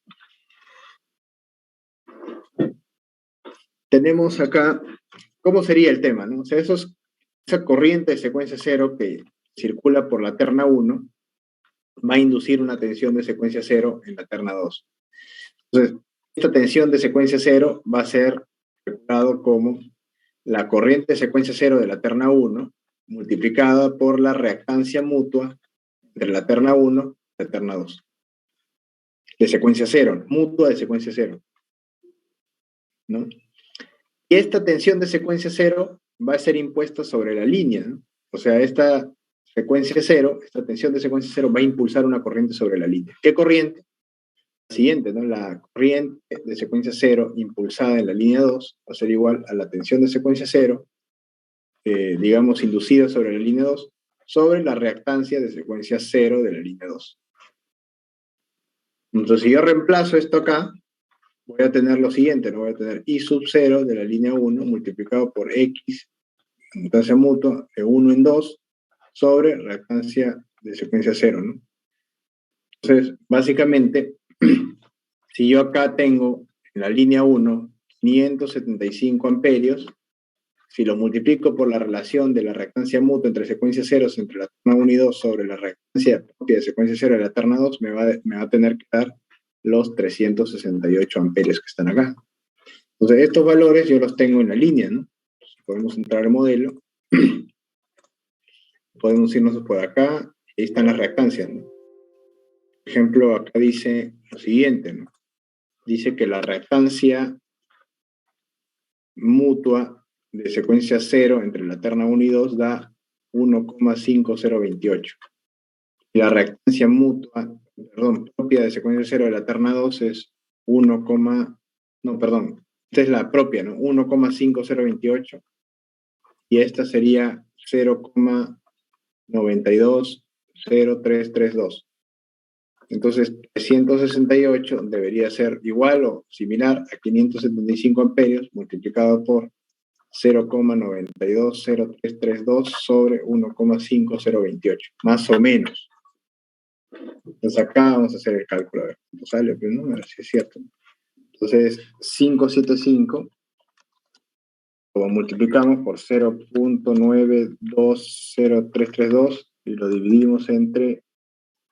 [SPEAKER 1] Tenemos acá, ¿cómo sería el tema? ¿No? O sea, esa corriente de secuencia cero que circula por la terna 1 va a inducir una tensión de secuencia cero en la terna 2. Entonces, esta tensión de secuencia cero va a ser calculado como la corriente de secuencia cero de la terna 1 multiplicada por la reactancia mutua entre la terna 1 y la terna 2. De secuencia cero, mutua de secuencia cero. ¿No? Y esta tensión de secuencia cero va a ser impuesta sobre la línea, ¿no? O sea, esta secuencia cero, esta tensión de secuencia cero va a impulsar una corriente sobre la línea. ¿Qué corriente? siguiente, ¿no? La corriente de secuencia 0 impulsada en la línea 2 va a ser igual a la tensión de secuencia 0, digamos, inducida sobre la línea 2, sobre la reactancia de secuencia 0 de la línea 2. Entonces, si yo reemplazo esto acá, voy a tener lo siguiente, ¿no? Voy a tener I sub 0 de la línea 1 multiplicado por X, reactancia mutua, de 1 en 2, sobre reactancia de secuencia 0, ¿no? Entonces, básicamente, si yo acá tengo en la línea 1 575 amperios, si lo multiplico por la relación de la reactancia mutua entre secuencia 0 entre la terna 1 y 2 sobre la reactancia propia de secuencia 0 de la terna 2, me va a tener que dar los 368 amperios que están acá. Entonces, estos valores yo los tengo en la línea, ¿no? Podemos entrar al modelo, podemos irnos por acá, y ahí están las reactancias, ¿no? Por ejemplo, acá dice lo siguiente, ¿no? Dice que la reactancia mutua de secuencia 0 entre la terna 1 y 2 da 1,5028. Y la reactancia mutua, propia de secuencia 0 de la terna 2 es 1, no, perdón, esta es la propia, ¿no? 1,5028 y esta sería 0,920332. Entonces, 368 debería ser igual o similar a 575 amperios multiplicado por 0,920332 sobre 1,5028, más o menos. Entonces acá vamos a hacer el cálculo, a ver cuánto sale, pero no, a ver si es cierto. Entonces, 575 lo multiplicamos por 0,920332 y lo dividimos entre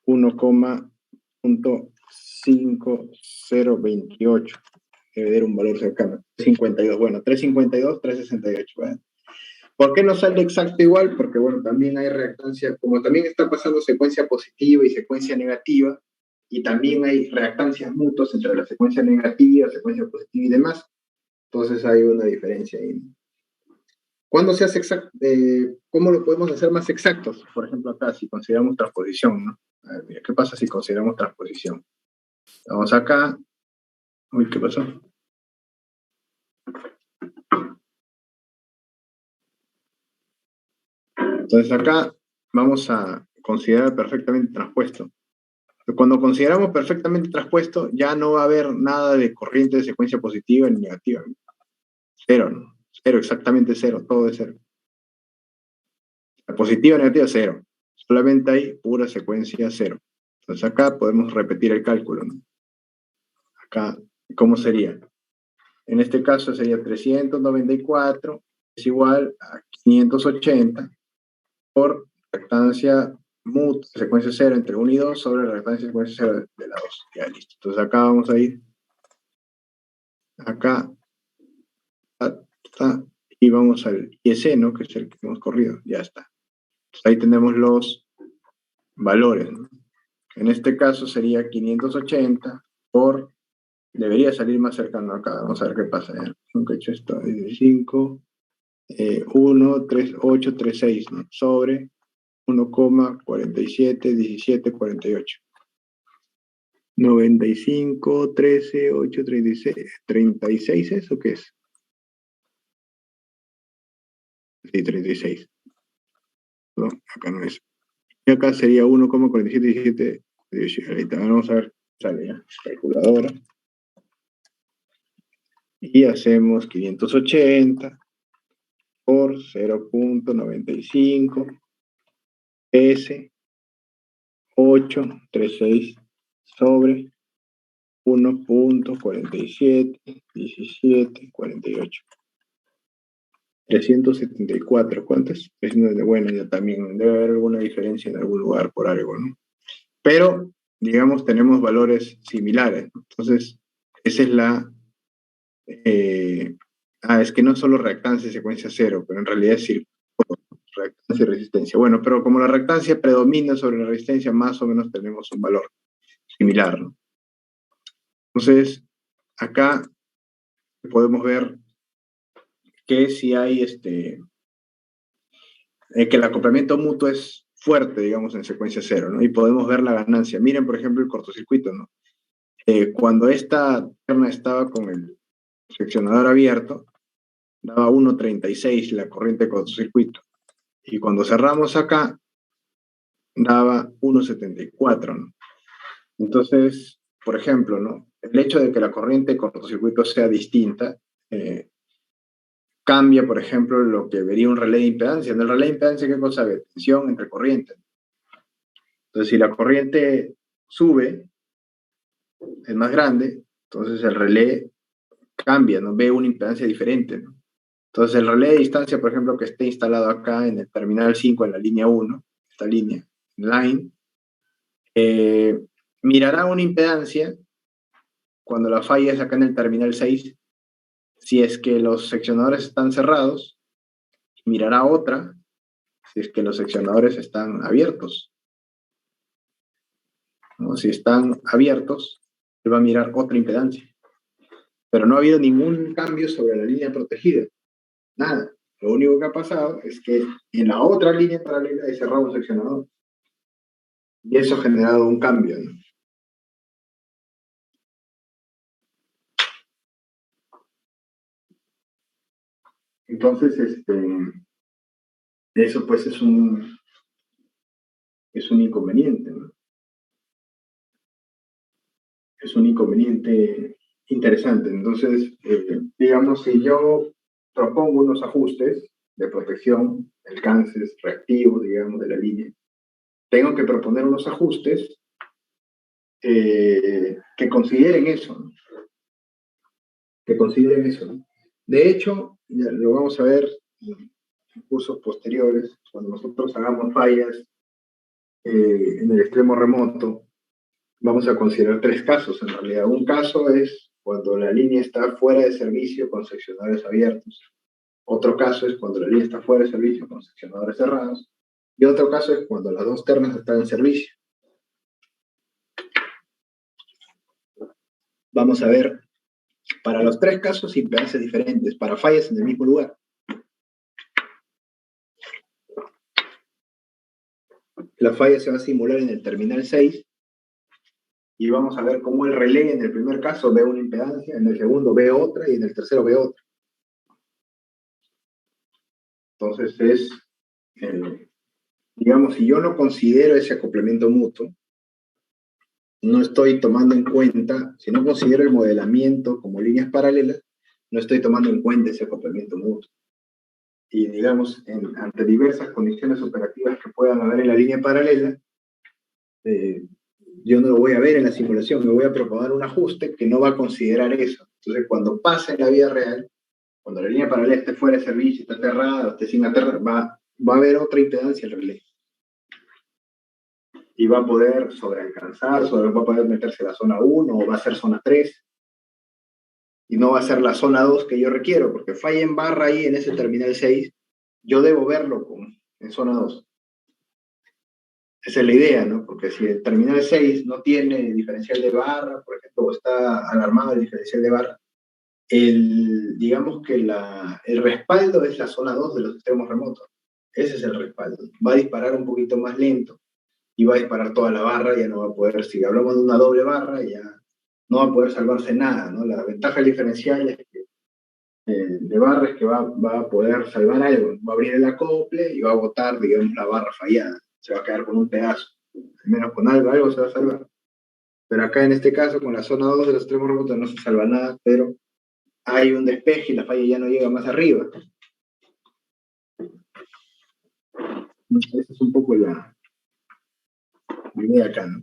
[SPEAKER 1] 1,5028. Debe dar un valor cercano. 352, bueno, 352, 368. Bueno. ¿Por qué no sale exacto igual? Porque, bueno, también hay reactancia, como también está pasando secuencia positiva y secuencia negativa, y también hay reactancias mutuas entre la secuencia negativa, secuencia positiva y demás. Entonces hay una diferencia ahí. ¿Cuándo se hace exacto? ¿Cómo lo podemos hacer más exactos? Por ejemplo, acá, si consideramos transposición, ¿no? A ver, mira, ¿qué pasa si consideramos transposición? Vamos acá. Uy, ¿qué pasó? Entonces acá vamos a considerar perfectamente transpuesto. Cuando consideramos perfectamente transpuesto, ya no va a haber nada de corriente de secuencia positiva ni negativa. Cero, ¿no? Cero, exactamente cero, todo es cero. La positiva y negativa, cero. Solamente hay pura secuencia cero. Entonces acá podemos repetir el cálculo, ¿no? Acá, ¿cómo sería? En este caso sería 394 es igual a 580 por reactancia mutua, secuencia 0 entre 1 y 2 sobre la reactancia secuencia 0 de la 2. Ya, listo. Entonces acá vamos a ir. Acá está. Y vamos al IEC, ¿no? Que es el que hemos corrido. Ya está. Entonces ahí tenemos los valores, ¿no? En este caso sería 580 por... Debería salir más cercano acá. Vamos a ver qué pasa. Nunca he hecho esto. 5, 1, 3, 8, 3, 6, ¿no? Sobre 1,47, 17, 48. 95, 13, 8, 36. ¿36 es o qué es? Sí, 36. No, acá no es. Y acá sería 1,47, 17. Ahorita vamos a ver. Sale ya. Calculadora. Y hacemos 580 por 0,95 S 836 sobre 1,47, 17, 48. 374, ¿cuánto es? Bueno, ya también debe haber alguna diferencia en algún lugar por algo, ¿no? Pero, digamos, tenemos valores similares, ¿no? Entonces, esa es la... es que no solo reactancia y secuencia cero, pero en realidad es circuito, reactancia y resistencia. Bueno, pero como la reactancia predomina sobre la resistencia, más o menos tenemos un valor similar, ¿no? Entonces, acá podemos ver que si hay que el acoplamiento mutuo es fuerte, digamos, en secuencia cero, ¿no? Y podemos ver la ganancia. Miren, por ejemplo, el cortocircuito, ¿no? Cuando esta terna estaba con el seccionador abierto, daba 1.36 la corriente de cortocircuito. Y cuando cerramos acá, daba 1.74, ¿no? Entonces, por ejemplo, ¿no? El hecho de que la corriente de cortocircuito sea distinta, cambia, por ejemplo, lo que vería un relé de impedancia. En el relé de impedancia, ¿qué cosa ve? Tensión entre corrientes. Entonces, si la corriente sube, es más grande, entonces el relé cambia, ¿no? Ve una impedancia diferente, ¿no? Entonces, el relé de distancia, por ejemplo, que esté instalado acá en el terminal 5, en la línea 1, esta línea, line, eh, mirará una impedancia cuando la falla es acá en el terminal 6, si es que los seccionadores están cerrados, mirará otra si es que los seccionadores están abiertos, ¿no? Si están abiertos, él va a mirar otra impedancia. Pero no ha habido ningún cambio sobre la línea protegida, nada. Lo único que ha pasado es que en la otra línea paralela he cerrado un seccionador. Y eso ha generado un cambio, ¿no? Entonces, eso pues es un inconveniente, ¿no? Es un inconveniente interesante. Entonces, digamos, si yo propongo unos ajustes de protección, alcances, reactivos, digamos, de la línea, tengo que proponer unos ajustes que consideren eso, ¿no? Que consideren eso, ¿no? De hecho, ya lo vamos a ver en cursos posteriores, cuando nosotros hagamos fallas en el extremo remoto, vamos a considerar tres casos en realidad. Un caso es cuando la línea está fuera de servicio con seccionadores abiertos. Otro caso es cuando la línea está fuera de servicio con seccionadores cerrados. Y otro caso es cuando las dos ternas están en servicio. Vamos a ver para los tres casos impedancias diferentes, para fallas en el mismo lugar. La falla se va a simular en el terminal 6 y vamos a ver cómo el relé en el primer caso ve una impedancia, en el segundo ve otra y en el tercero ve otra. Entonces digamos, si yo no considero ese acoplamiento mutuo, no estoy tomando en cuenta, si no considero el modelamiento como líneas paralelas, no estoy tomando en cuenta ese acoplamiento mutuo. Y digamos, ante diversas condiciones operativas que puedan haber en la línea paralela, eh, yo no lo voy a ver en la simulación, me voy a proponer un ajuste que no va a considerar eso. Entonces, cuando pase en la vida real, cuando la línea paralela esté fuera de servicio, esté cerrada, esté sin aterrar, va a haber otra impedancia el relé. Y va a poder sobrealcanzar, va a poder meterse a la zona 1 o va a ser zona 3 y no va a ser la zona 2 que yo requiero, porque falla en barra ahí en ese terminal 6, yo debo verlo en zona 2. Esa es la idea, ¿no? Porque si el terminal 6 no tiene diferencial de barra, por ejemplo, o está alarmado el diferencial de barra, digamos que el respaldo es la zona 2 de los extremos remotos. Ese es el respaldo. Va a disparar un poquito más lento y va a disparar toda la barra, ya no va a poder, si hablamos de una doble barra, ya no va a poder salvarse nada, ¿no? La ventaja del diferencial es que de barra es que va a poder salvar algo, va a abrir el acople y va a botar, digamos, la barra fallada, se va a quedar con un pedazo, al menos con algo se va a salvar. Pero acá en este caso, con la zona 2 de los extremos remotos no se salva nada, pero hay un despeje y la falla ya no llega más arriba. Esa es un poco la idea acá, ¿no?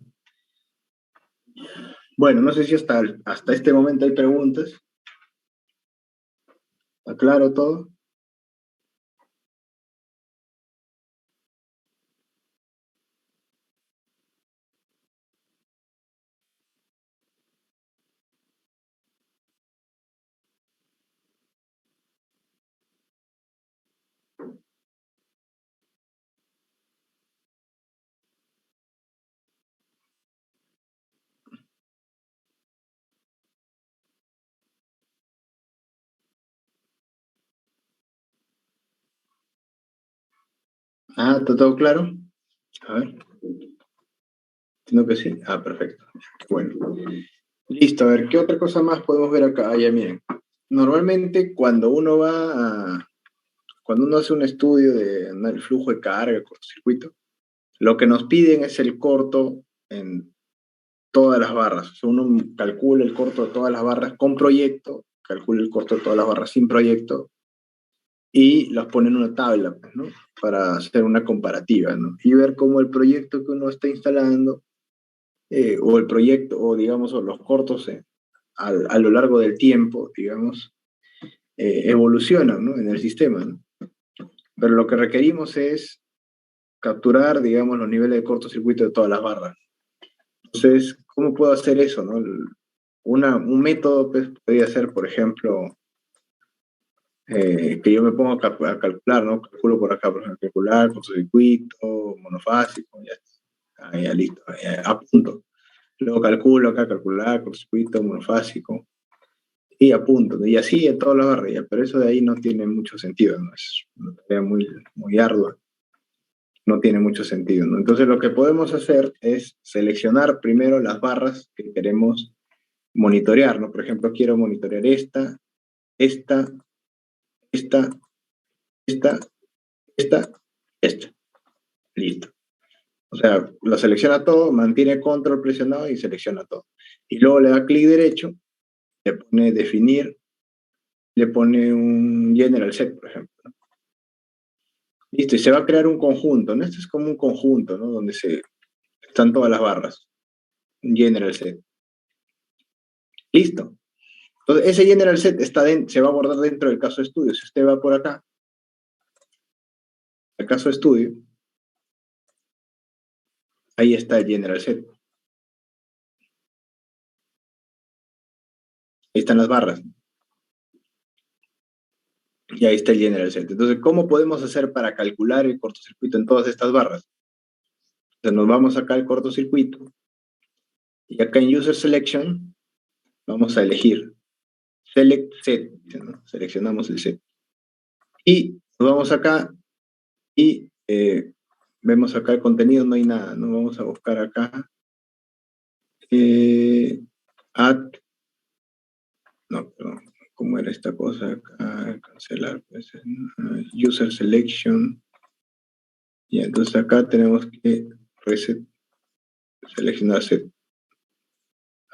[SPEAKER 1] Bueno, no sé si hasta este momento hay preguntas. ¿Está claro todo? Ah, ¿está todo claro? A ver. Entiendo que sí. Ah, perfecto. Bueno. Listo, a ver, ¿qué otra cosa más podemos ver acá? Ah, ya miren. Normalmente cuando uno hace un estudio del flujo de carga, el cortocircuito, lo que nos piden es el corto en todas las barras. O sea, uno calcula el corto de todas las barras con proyecto, calcula el corto de todas las barras sin proyecto y las pone en una tabla, pues, ¿no? Para hacer una comparativa, ¿no? Y ver cómo el proyecto que uno está instalando, o el proyecto, o digamos, o los cortos a lo largo del tiempo, digamos, evolucionan, ¿no? En el sistema, ¿no? Pero lo que requerimos es capturar, digamos, los niveles de cortocircuito de todas las barras. Entonces, ¿cómo puedo hacer eso, no? Un método pues, podría ser, por ejemplo, que yo me pongo a calcular, ¿no? Calculo por acá, por ejemplo, calcular cortocircuito, monofásico, ya listo, ya, apunto. Luego calculo acá, calcular cortocircuito, monofásico, y apunto, ¿no? Y así en todas las barras, pero eso de ahí no tiene mucho sentido, ¿no? Es una tarea muy ardua, no tiene mucho sentido, ¿no? Entonces lo que podemos hacer es seleccionar primero las barras que queremos monitorear, ¿no? Por ejemplo, quiero monitorear esta, esta, esta, esta. Listo. O sea, lo selecciona todo, mantiene control presionado y selecciona todo. Y luego le da clic derecho, le pone definir, le pone un general set, por ejemplo. Listo, y se va a crear un conjunto, ¿no? Esto es como un conjunto, ¿no? Donde están todas las barras. Un general set. Listo. Entonces, ese general set se va a guardar dentro del caso de estudio. Si usted va por acá, al caso de estudio, ahí está el general set. Ahí están las barras. Y ahí está el general set. Entonces, ¿cómo podemos hacer para calcular el cortocircuito en todas estas barras? Entonces, nos vamos acá al cortocircuito y acá en User Selection vamos a elegir Select Set, ¿no? Seleccionamos el set. Y nos vamos acá y vemos acá el contenido, no hay nada, ¿no? Vamos a buscar acá add, no, perdón, ¿cómo era esta cosa acá? Cancelar, pues, User Selection. Y entonces acá tenemos que reset, seleccionar set,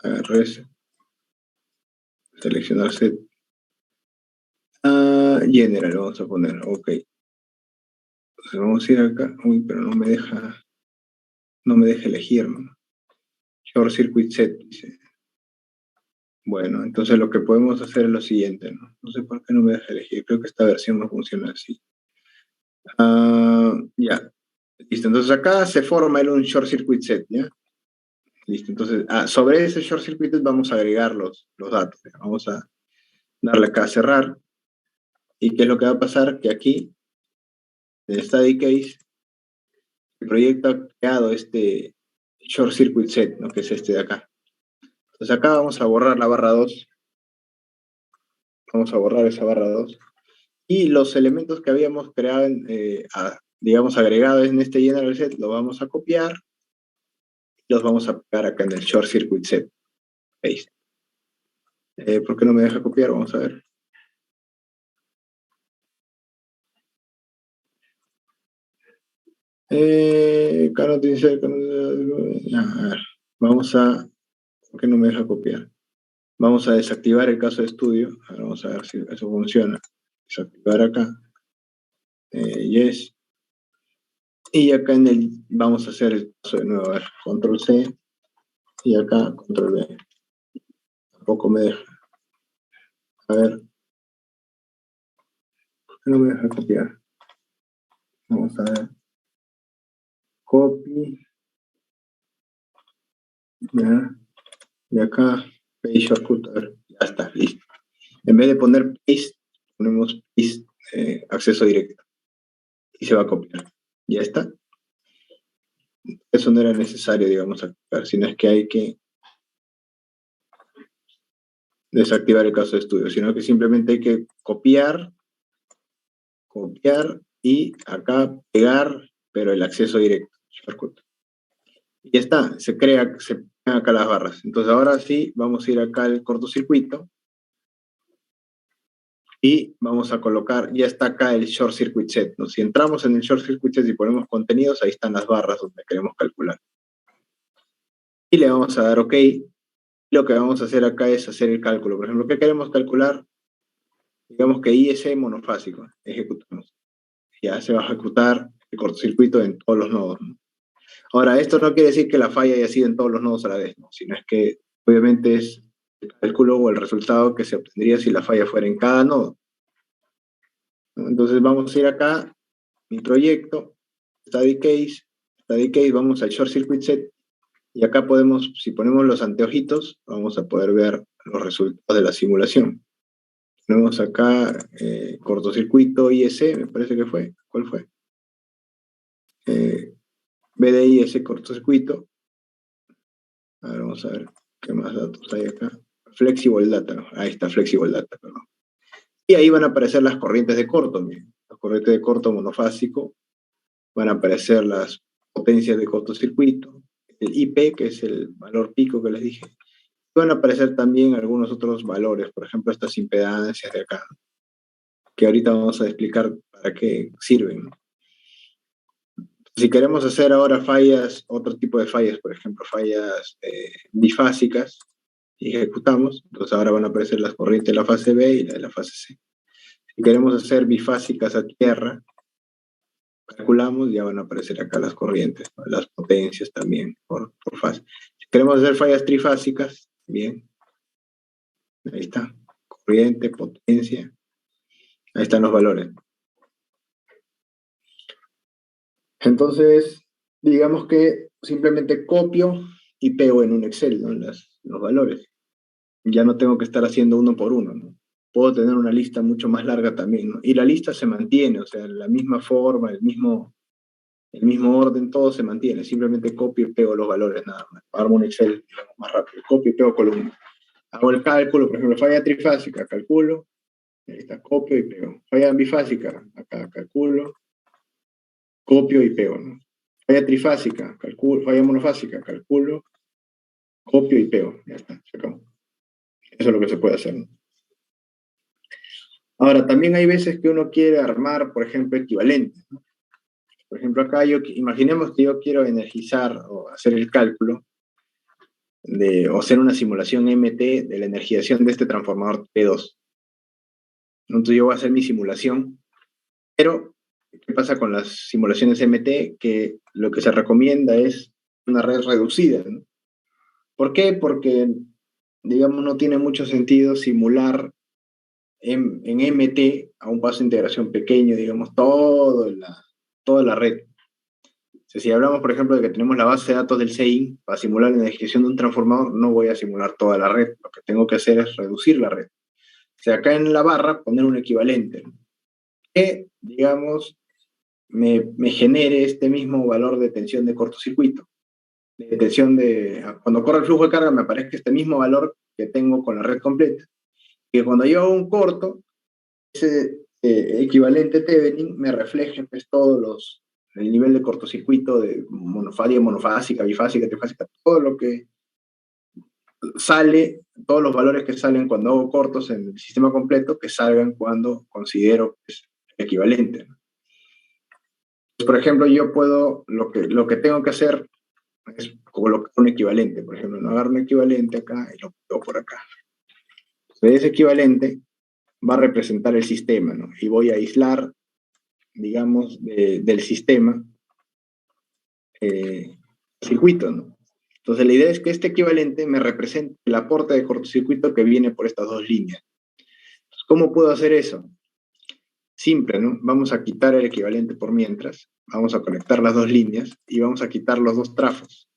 [SPEAKER 1] reset, seleccionar set. General, vamos a poner, ok. Entonces vamos a ir acá, uy, pero no me deja elegir, ¿no? Short Circuit Set, dice. Bueno, entonces lo que podemos hacer es lo siguiente, ¿no? No sé por qué no me deja elegir, creo que esta versión no funciona así. Ya, listo, entonces acá se forma un Short Circuit Set, ¿ya? Listo, entonces, sobre ese Short Circuit vamos a agregar los datos, ¿ya? Vamos a darle acá a cerrar, y ¿qué es lo que va a pasar? Que aquí, en Study Case, el proyecto ha creado este Short Circuit Set, ¿no? Que es este de acá. Entonces acá vamos a borrar la barra 2. Vamos a borrar esa barra 2. Y los elementos que habíamos creado, digamos, agregados en este general set, los vamos a copiar y los vamos a pegar acá en el short circuit set. Paste. ¿Por qué no me deja copiar? Vamos a ver. Cannot insert, a ver, ¿por qué no me deja copiar? Vamos a desactivar el caso de estudio. Ahora vamos a ver si eso funciona. Desactivar acá. Yes. Y acá vamos a hacer el caso de nuevo. A ver, control C y acá control V. Tampoco me deja. A ver, ¿por qué no me deja copiar? Vamos a ver. Copy. Ya. Y acá, paste shortcut. A ver, ya está, listo. En vez de poner paste, ponemos paste, acceso directo. Y se va a copiar. Ya está. Eso no era necesario, digamos, activar, sino es que hay que desactivar el caso de estudio, sino que simplemente hay que copiar y acá pegar, pero el acceso directo, shortcut. Y ya está, Acá las barras. Entonces ahora sí, vamos a ir acá al cortocircuito y vamos a colocar, ya está acá el short circuit set, ¿no? Si entramos en el short circuit set y ponemos contenidos, ahí están las barras donde queremos calcular. Y le vamos a dar OK. Lo que vamos a hacer acá es hacer el cálculo. Por ejemplo, ¿qué queremos calcular? Digamos que IS monofásico. Ejecutamos. Ya se va a ejecutar el cortocircuito en todos los nodos, ¿no? Ahora, esto no quiere decir que la falla haya sido en todos los nodos a la vez, ¿no? Sino es que obviamente es el cálculo o el resultado que se obtendría si la falla fuera en cada nodo, ¿no? Entonces vamos a ir acá, mi proyecto, study case, vamos al short circuit set, y acá podemos, si ponemos los anteojitos, vamos a poder ver los resultados de la simulación. Tenemos acá cortocircuito IS, me parece que fue. ¿Cuál fue? BDIS cortocircuito. A ver, vamos a ver qué más datos hay acá. Flexible data, ¿no? Ahí está, flexible data, perdón. Y ahí van a aparecer las corrientes de corto, miren. Las corrientes de corto monofásico, van a aparecer las potencias de cortocircuito, el IP, que es el valor pico que les dije. Van a aparecer también algunos otros valores, por ejemplo, estas impedancias de acá, que ahorita vamos a explicar para qué sirven. Si queremos hacer ahora fallas, otro tipo de fallas, por ejemplo, fallas bifásicas, y ejecutamos, entonces ahora van a aparecer las corrientes de la fase B y la de la fase C. Si queremos hacer bifásicas a tierra, calculamos, ya van a aparecer acá las corrientes, ¿no? Las potencias también por fase. Si queremos hacer fallas trifásicas, bien, ahí está, corriente, potencia, ahí están los valores. Entonces, digamos que simplemente copio y pego en un Excel, ¿no? Los valores. Ya no tengo que estar haciendo uno por uno, ¿no? Puedo tener una lista mucho más larga también, ¿no? Y la lista se mantiene, o sea, la misma forma, el mismo orden, todo se mantiene. Simplemente copio y pego los valores, nada más. Armo un Excel, digamos, más rápido. Copio y pego columna. Hago el cálculo, por ejemplo, falla trifásica, calculo, ahí está, copio y pego. Falla bifásica, acá calculo, copio y pego, ¿no? Falla trifásica, calculo, falla monofásica, calculo, copio y pego. Ya está, se acabó. Eso es lo que se puede hacer, ¿no? Ahora, también hay veces que uno quiere armar, por ejemplo, equivalentes, ¿no? Por ejemplo, acá imaginemos que yo quiero energizar o hacer el cálculo o hacer una simulación MT de la energización de este transformador P2. Entonces yo voy a hacer mi simulación, pero ¿qué pasa con las simulaciones MT? Que lo que se recomienda es una red reducida, ¿no? ¿Por qué? Porque, digamos, no tiene mucho sentido simular en MT a un paso de integración pequeño, digamos, toda la red. O sea, si hablamos, por ejemplo, de que tenemos la base de datos del CEIN para simular la energización de un transformador, no voy a simular toda la red. Lo que tengo que hacer es reducir la red. O sea, acá en la barra poner un equivalente, ¿no? Que, digamos, me genere este mismo valor de tensión de cortocircuito. De tensión cuando corre el flujo de carga me aparezca este mismo valor que tengo con la red completa. Y cuando yo hago un corto, ese equivalente Thevenin me refleje pues, el nivel de cortocircuito de monofásica, bifásica, trifásica, todo lo que sale, todos los valores que salen cuando hago cortos en el sistema completo, que salgan cuando considero que es equivalente, ¿no? Pues, por ejemplo, yo puedo, lo que tengo que hacer es colocar un equivalente, por ejemplo, no agarro un equivalente acá y lo pongo por acá. Entonces, ese equivalente va a representar el sistema, ¿no? Y voy a aislar, digamos, del sistema circuito, ¿no? Entonces la idea es que este equivalente me represente el aporte de cortocircuito que viene por estas dos líneas. Entonces, ¿cómo puedo hacer eso? Simple, ¿no? Vamos a quitar el equivalente por mientras, vamos a conectar las dos líneas y vamos a quitar los dos trafos.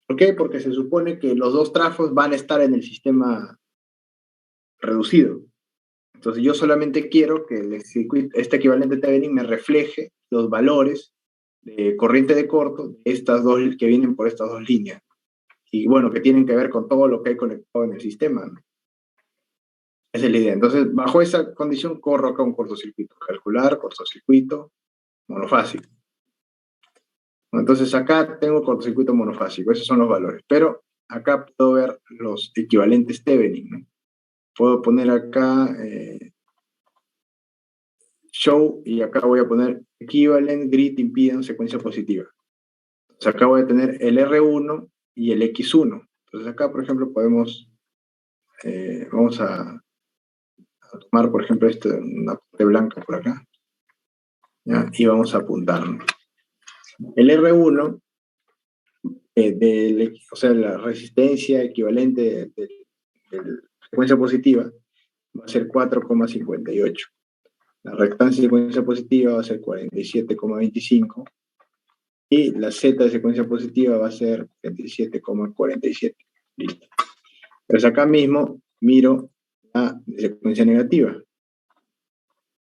[SPEAKER 1] ¿Por qué? Porque se supone que los dos trafos van a estar en el sistema reducido. Entonces yo solamente quiero que este equivalente Thevenin me refleje los valores de corriente de corto de estas dos que vienen por estas dos líneas. Y bueno, que tienen que ver con todo lo que hay conectado en el sistema, ¿no? Esa es la idea. Entonces, bajo esa condición, corro acá un cortocircuito. Calcular, cortocircuito, monofásico. Entonces acá tengo cortocircuito monofásico, esos son los valores. Pero acá puedo ver los equivalentes Thevenin, ¿no? Puedo poner acá show y acá voy a poner equivalent grid impedance secuencia positiva. Entonces acá voy a tener el R1 y el X1. Entonces acá, por ejemplo, podemos, vamos a tomar, por ejemplo, una parte blanca por acá, ¿ya? Y vamos a apuntar, ¿no? El R1, o sea, la resistencia equivalente de la secuencia positiva va a ser 4,58. La reactancia de secuencia positiva va a ser 47,25 y la Z de secuencia positiva va a ser 27,47. Listo. Pues acá mismo miro la secuencia negativa.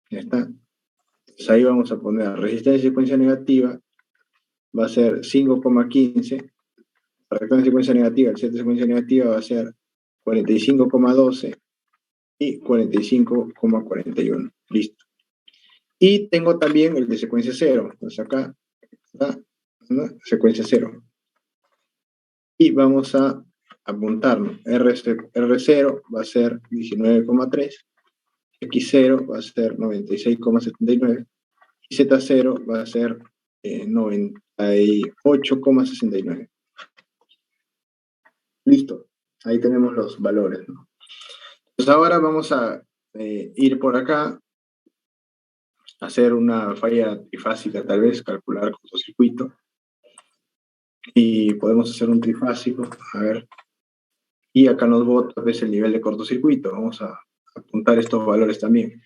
[SPEAKER 1] Ya está. Entonces ahí vamos a poner resistencia de secuencia negativa, va a ser 5,15. La reactancia de secuencia negativa, el Z de secuencia negativa va a ser 45,12 y 45,41. Listo. Y tengo también el de secuencia cero. Entonces acá está, ¿no? Secuencia cero. Y vamos a apuntarnos. R0 va a ser 19,3, X0 va a ser 96,79 y Z0 va a ser 98,69. Listo. Ahí tenemos los valores, ¿no? Pues ahora vamos a ir por acá, hacer una falla trifásica, tal vez, calcular cortocircuito. Y podemos hacer un trifásico, a ver. Y acá nos bota tal vez el nivel de cortocircuito. Vamos a apuntar estos valores también.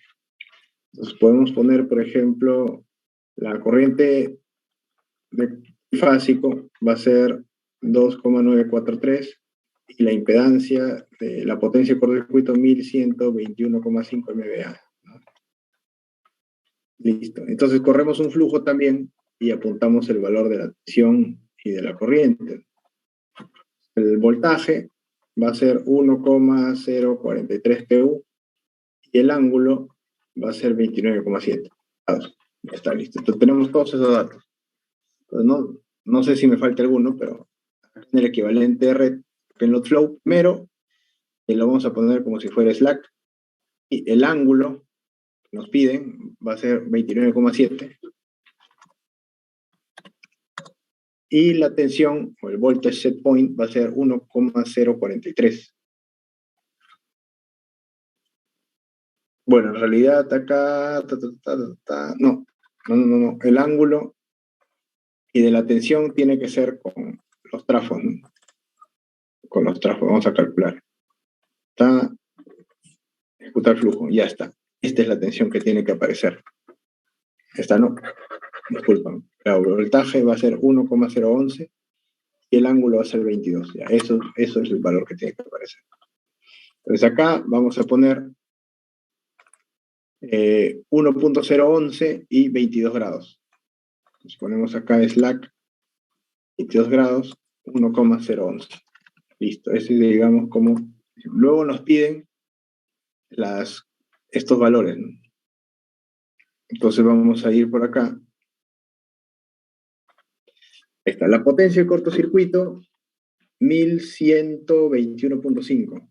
[SPEAKER 1] Entonces podemos poner, por ejemplo, la corriente de trifásico va a ser 2,943 y la impedancia de la potencia de cortocircuito 1121,5 MVA. ¿No? Listo. Entonces corremos un flujo también y apuntamos el valor de la tensión y de la corriente. El voltaje va a ser 1,043 PU y el ángulo va a ser 29,7 grados. Ya está listo. Entonces tenemos todos esos datos. Entonces, no sé si me falta alguno, pero en el equivalente R en load flow primero, y lo vamos a poner como si fuera slack, y el ángulo que nos piden va a ser 29,7 y la tensión o el voltage set point va a ser 1,043. Bueno, en realidad acá, no, el ángulo y de la tensión tiene que ser con los trafos, ¿no? Con los trafos, vamos a calcular. Está, ejecutar flujo, ya está. Esta es la tensión que tiene que aparecer. Esta no, disculpan. El voltaje va a ser 1,011 y el ángulo va a ser 22. Ya, eso es el valor que tiene que aparecer. Entonces acá vamos a poner 1,011 y 22 grados. Entonces ponemos acá slack 22 grados, 1,011. Listo, ese digamos como... Luego nos piden estos valores, ¿no? Entonces vamos a ir por acá. Ahí está, la potencia de cortocircuito, 1121,5.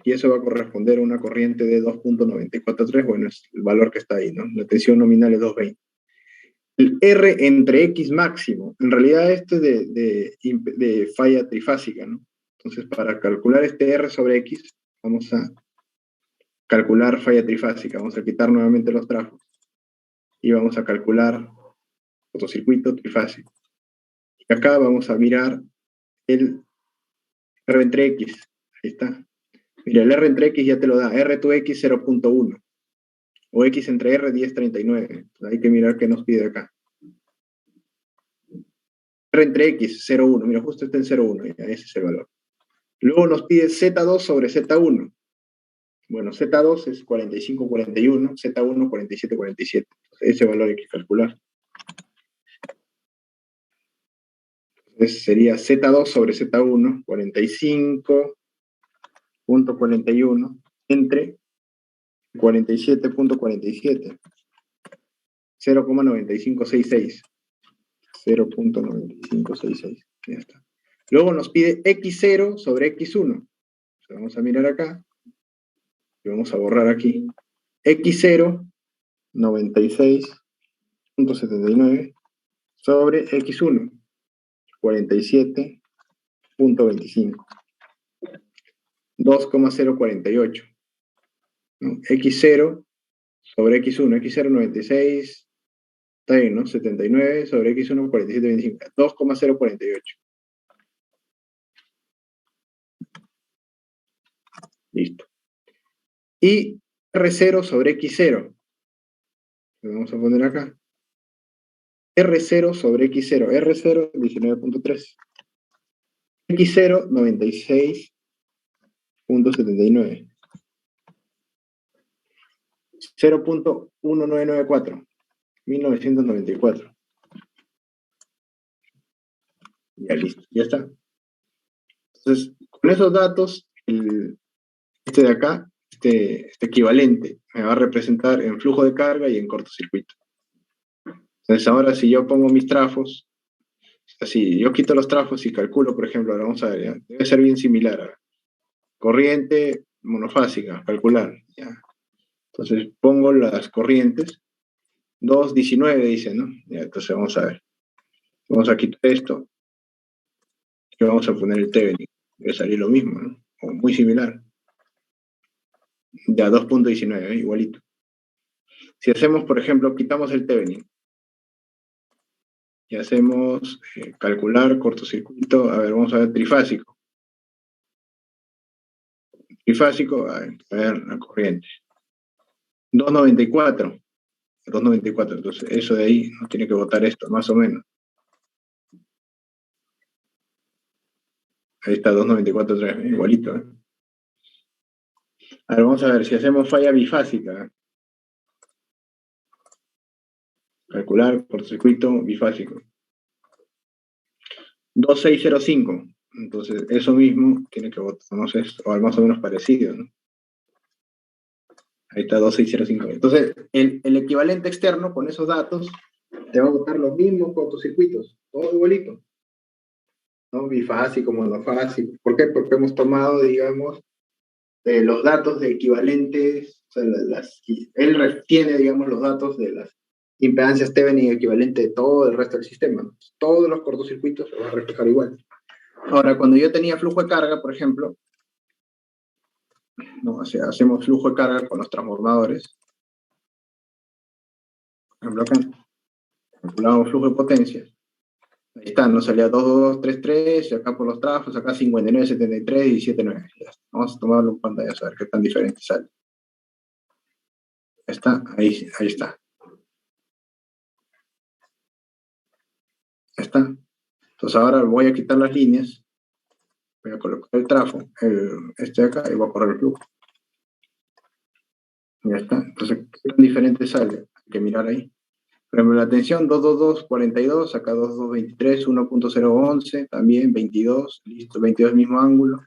[SPEAKER 1] Y eso va a corresponder a una corriente de 2,943. Bueno, es el valor que está ahí, ¿no? La tensión nominal es 220. El R entre X máximo, en realidad esto es de falla trifásica, ¿no? Entonces, para calcular este R sobre X, vamos a calcular falla trifásica. Vamos a quitar nuevamente los trafos y vamos a calcular cortocircuito trifásico. Y acá vamos a mirar el R entre X. Ahí está. Mira, el R entre X ya te lo da. R to X 0,1. O X entre R 1039. Hay que mirar qué nos pide acá. R entre X 0,1. Mira, justo está en 0,1. Ese es el valor. Luego nos pide Z2 sobre Z1. Bueno, Z2 es 45,41. Z1 47,47. Ese valor hay que calcular. Entonces sería Z2 sobre Z1, 45,41 entre 47,47. 0,9566. 0.9566. Ya está. Luego nos pide x0 sobre x1. Vamos a mirar acá. Y vamos a borrar aquí. x0, 96.79 sobre x1, 47.25. 2,048. ¿No? X0 sobre X1, X0 96, está bien, ¿no? 79 sobre X1 47.25, 2,048. Listo. Y R0 sobre X0. Lo vamos a poner acá. R0 sobre X0. R0, 19.3. X0, 96.79. 0.1994. 1994. Ya listo, ya está. Entonces, con esos datos, este de acá, este equivalente, me va a representar en flujo de carga y en cortocircuito. Entonces, ahora si yo pongo mis trafos, así, yo quito los trafos y calculo, por ejemplo, ahora vamos a ver, ¿ya? Debe ser bien similar. ¿Verdad? Corriente monofásica, calcular. ¿Ya? Entonces, pongo las corrientes. 2,19 dice, ¿no? Ya, entonces, vamos a ver. Vamos a quitar esto. Y vamos a poner el Thevenin. Debe salir lo mismo, ¿no? O muy similar. Ya, 2.19, igualito. Si hacemos, por ejemplo, quitamos el Thevenin y hacemos calcular cortocircuito, a ver, vamos a ver trifásico. Trifásico, a ver la corriente. 294. 294, entonces eso de ahí nos tiene que botar esto, más o menos. Ahí está, 294, igualito. A ver, vamos a ver, si hacemos falla bifásica. Calcular cortocircuito bifásico. 2605. Entonces, eso mismo tiene que botarnos esto, o más o menos parecido, ¿no? Ahí está 2605. Entonces, el equivalente externo con esos datos te va a botar los mismos cortocircuitos, todo igualito. ¿No? Bifásico, monofásico. ¿Por qué? Porque hemos tomado, digamos, los datos de equivalentes, o sea, él tiene, digamos, los datos de las impedancias Thevenin equivalente de todo el resto del sistema. Todos los cortocircuitos se van a reflejar igual. Ahora, cuando yo tenía flujo de carga, por ejemplo, ¿no? O sea, hacemos flujo de carga con los transformadores. Por ejemplo, acá calculamos flujo de potencia. Ahí está, nos salía 22233, y acá por los trafos, acá 5973 y 79. Vamos a tomarlo en pantalla a ver qué tan diferente sale. Está, ahí está. Está. Entonces ahora voy a quitar las líneas, voy a colocar el trafo, este de acá, y voy a correr el flujo. Ya está. Entonces, ¿qué tan diferente sale? Hay que mirar ahí. Por ejemplo, la tensión 22242, acá 2223, 1.011, también 22, listo, 22 mismo ángulo.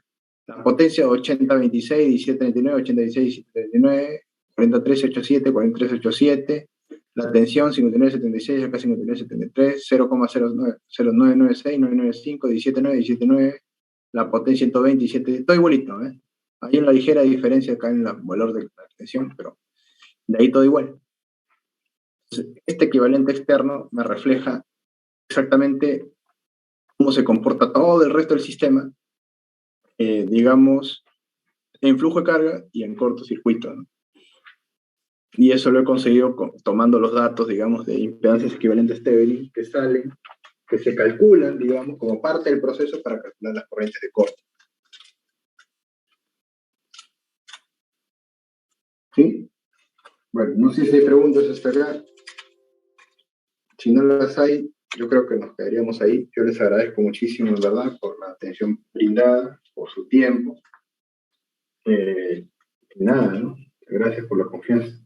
[SPEAKER 1] La potencia 8026, 1739, 8016, 1739, 4387, 4387. La tensión 5976, acá 5973, 0,0996, 995, 179, 179. La potencia 120, 17, todo igualito, ¿eh? Hay una ligera diferencia acá en el valor de la tensión, pero de ahí todo igual. Este equivalente externo me refleja exactamente cómo se comporta todo el resto del sistema, digamos, en flujo de carga y en cortocircuito, ¿no? Y eso lo he conseguido tomando los datos, digamos, de impedancias equivalentes Thevenin que salen, que se calculan, digamos, como parte del proceso para calcular las corrientes de corte. ¿Sí? Bueno, no sé si hay preguntas hasta acá. Si no las hay, yo creo que nos quedaríamos ahí. Yo les agradezco muchísimo, en verdad, por la atención brindada, por su tiempo. Nada, ¿no? Gracias por la confianza.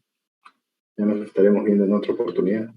[SPEAKER 1] Ya nos estaremos viendo en otra oportunidad.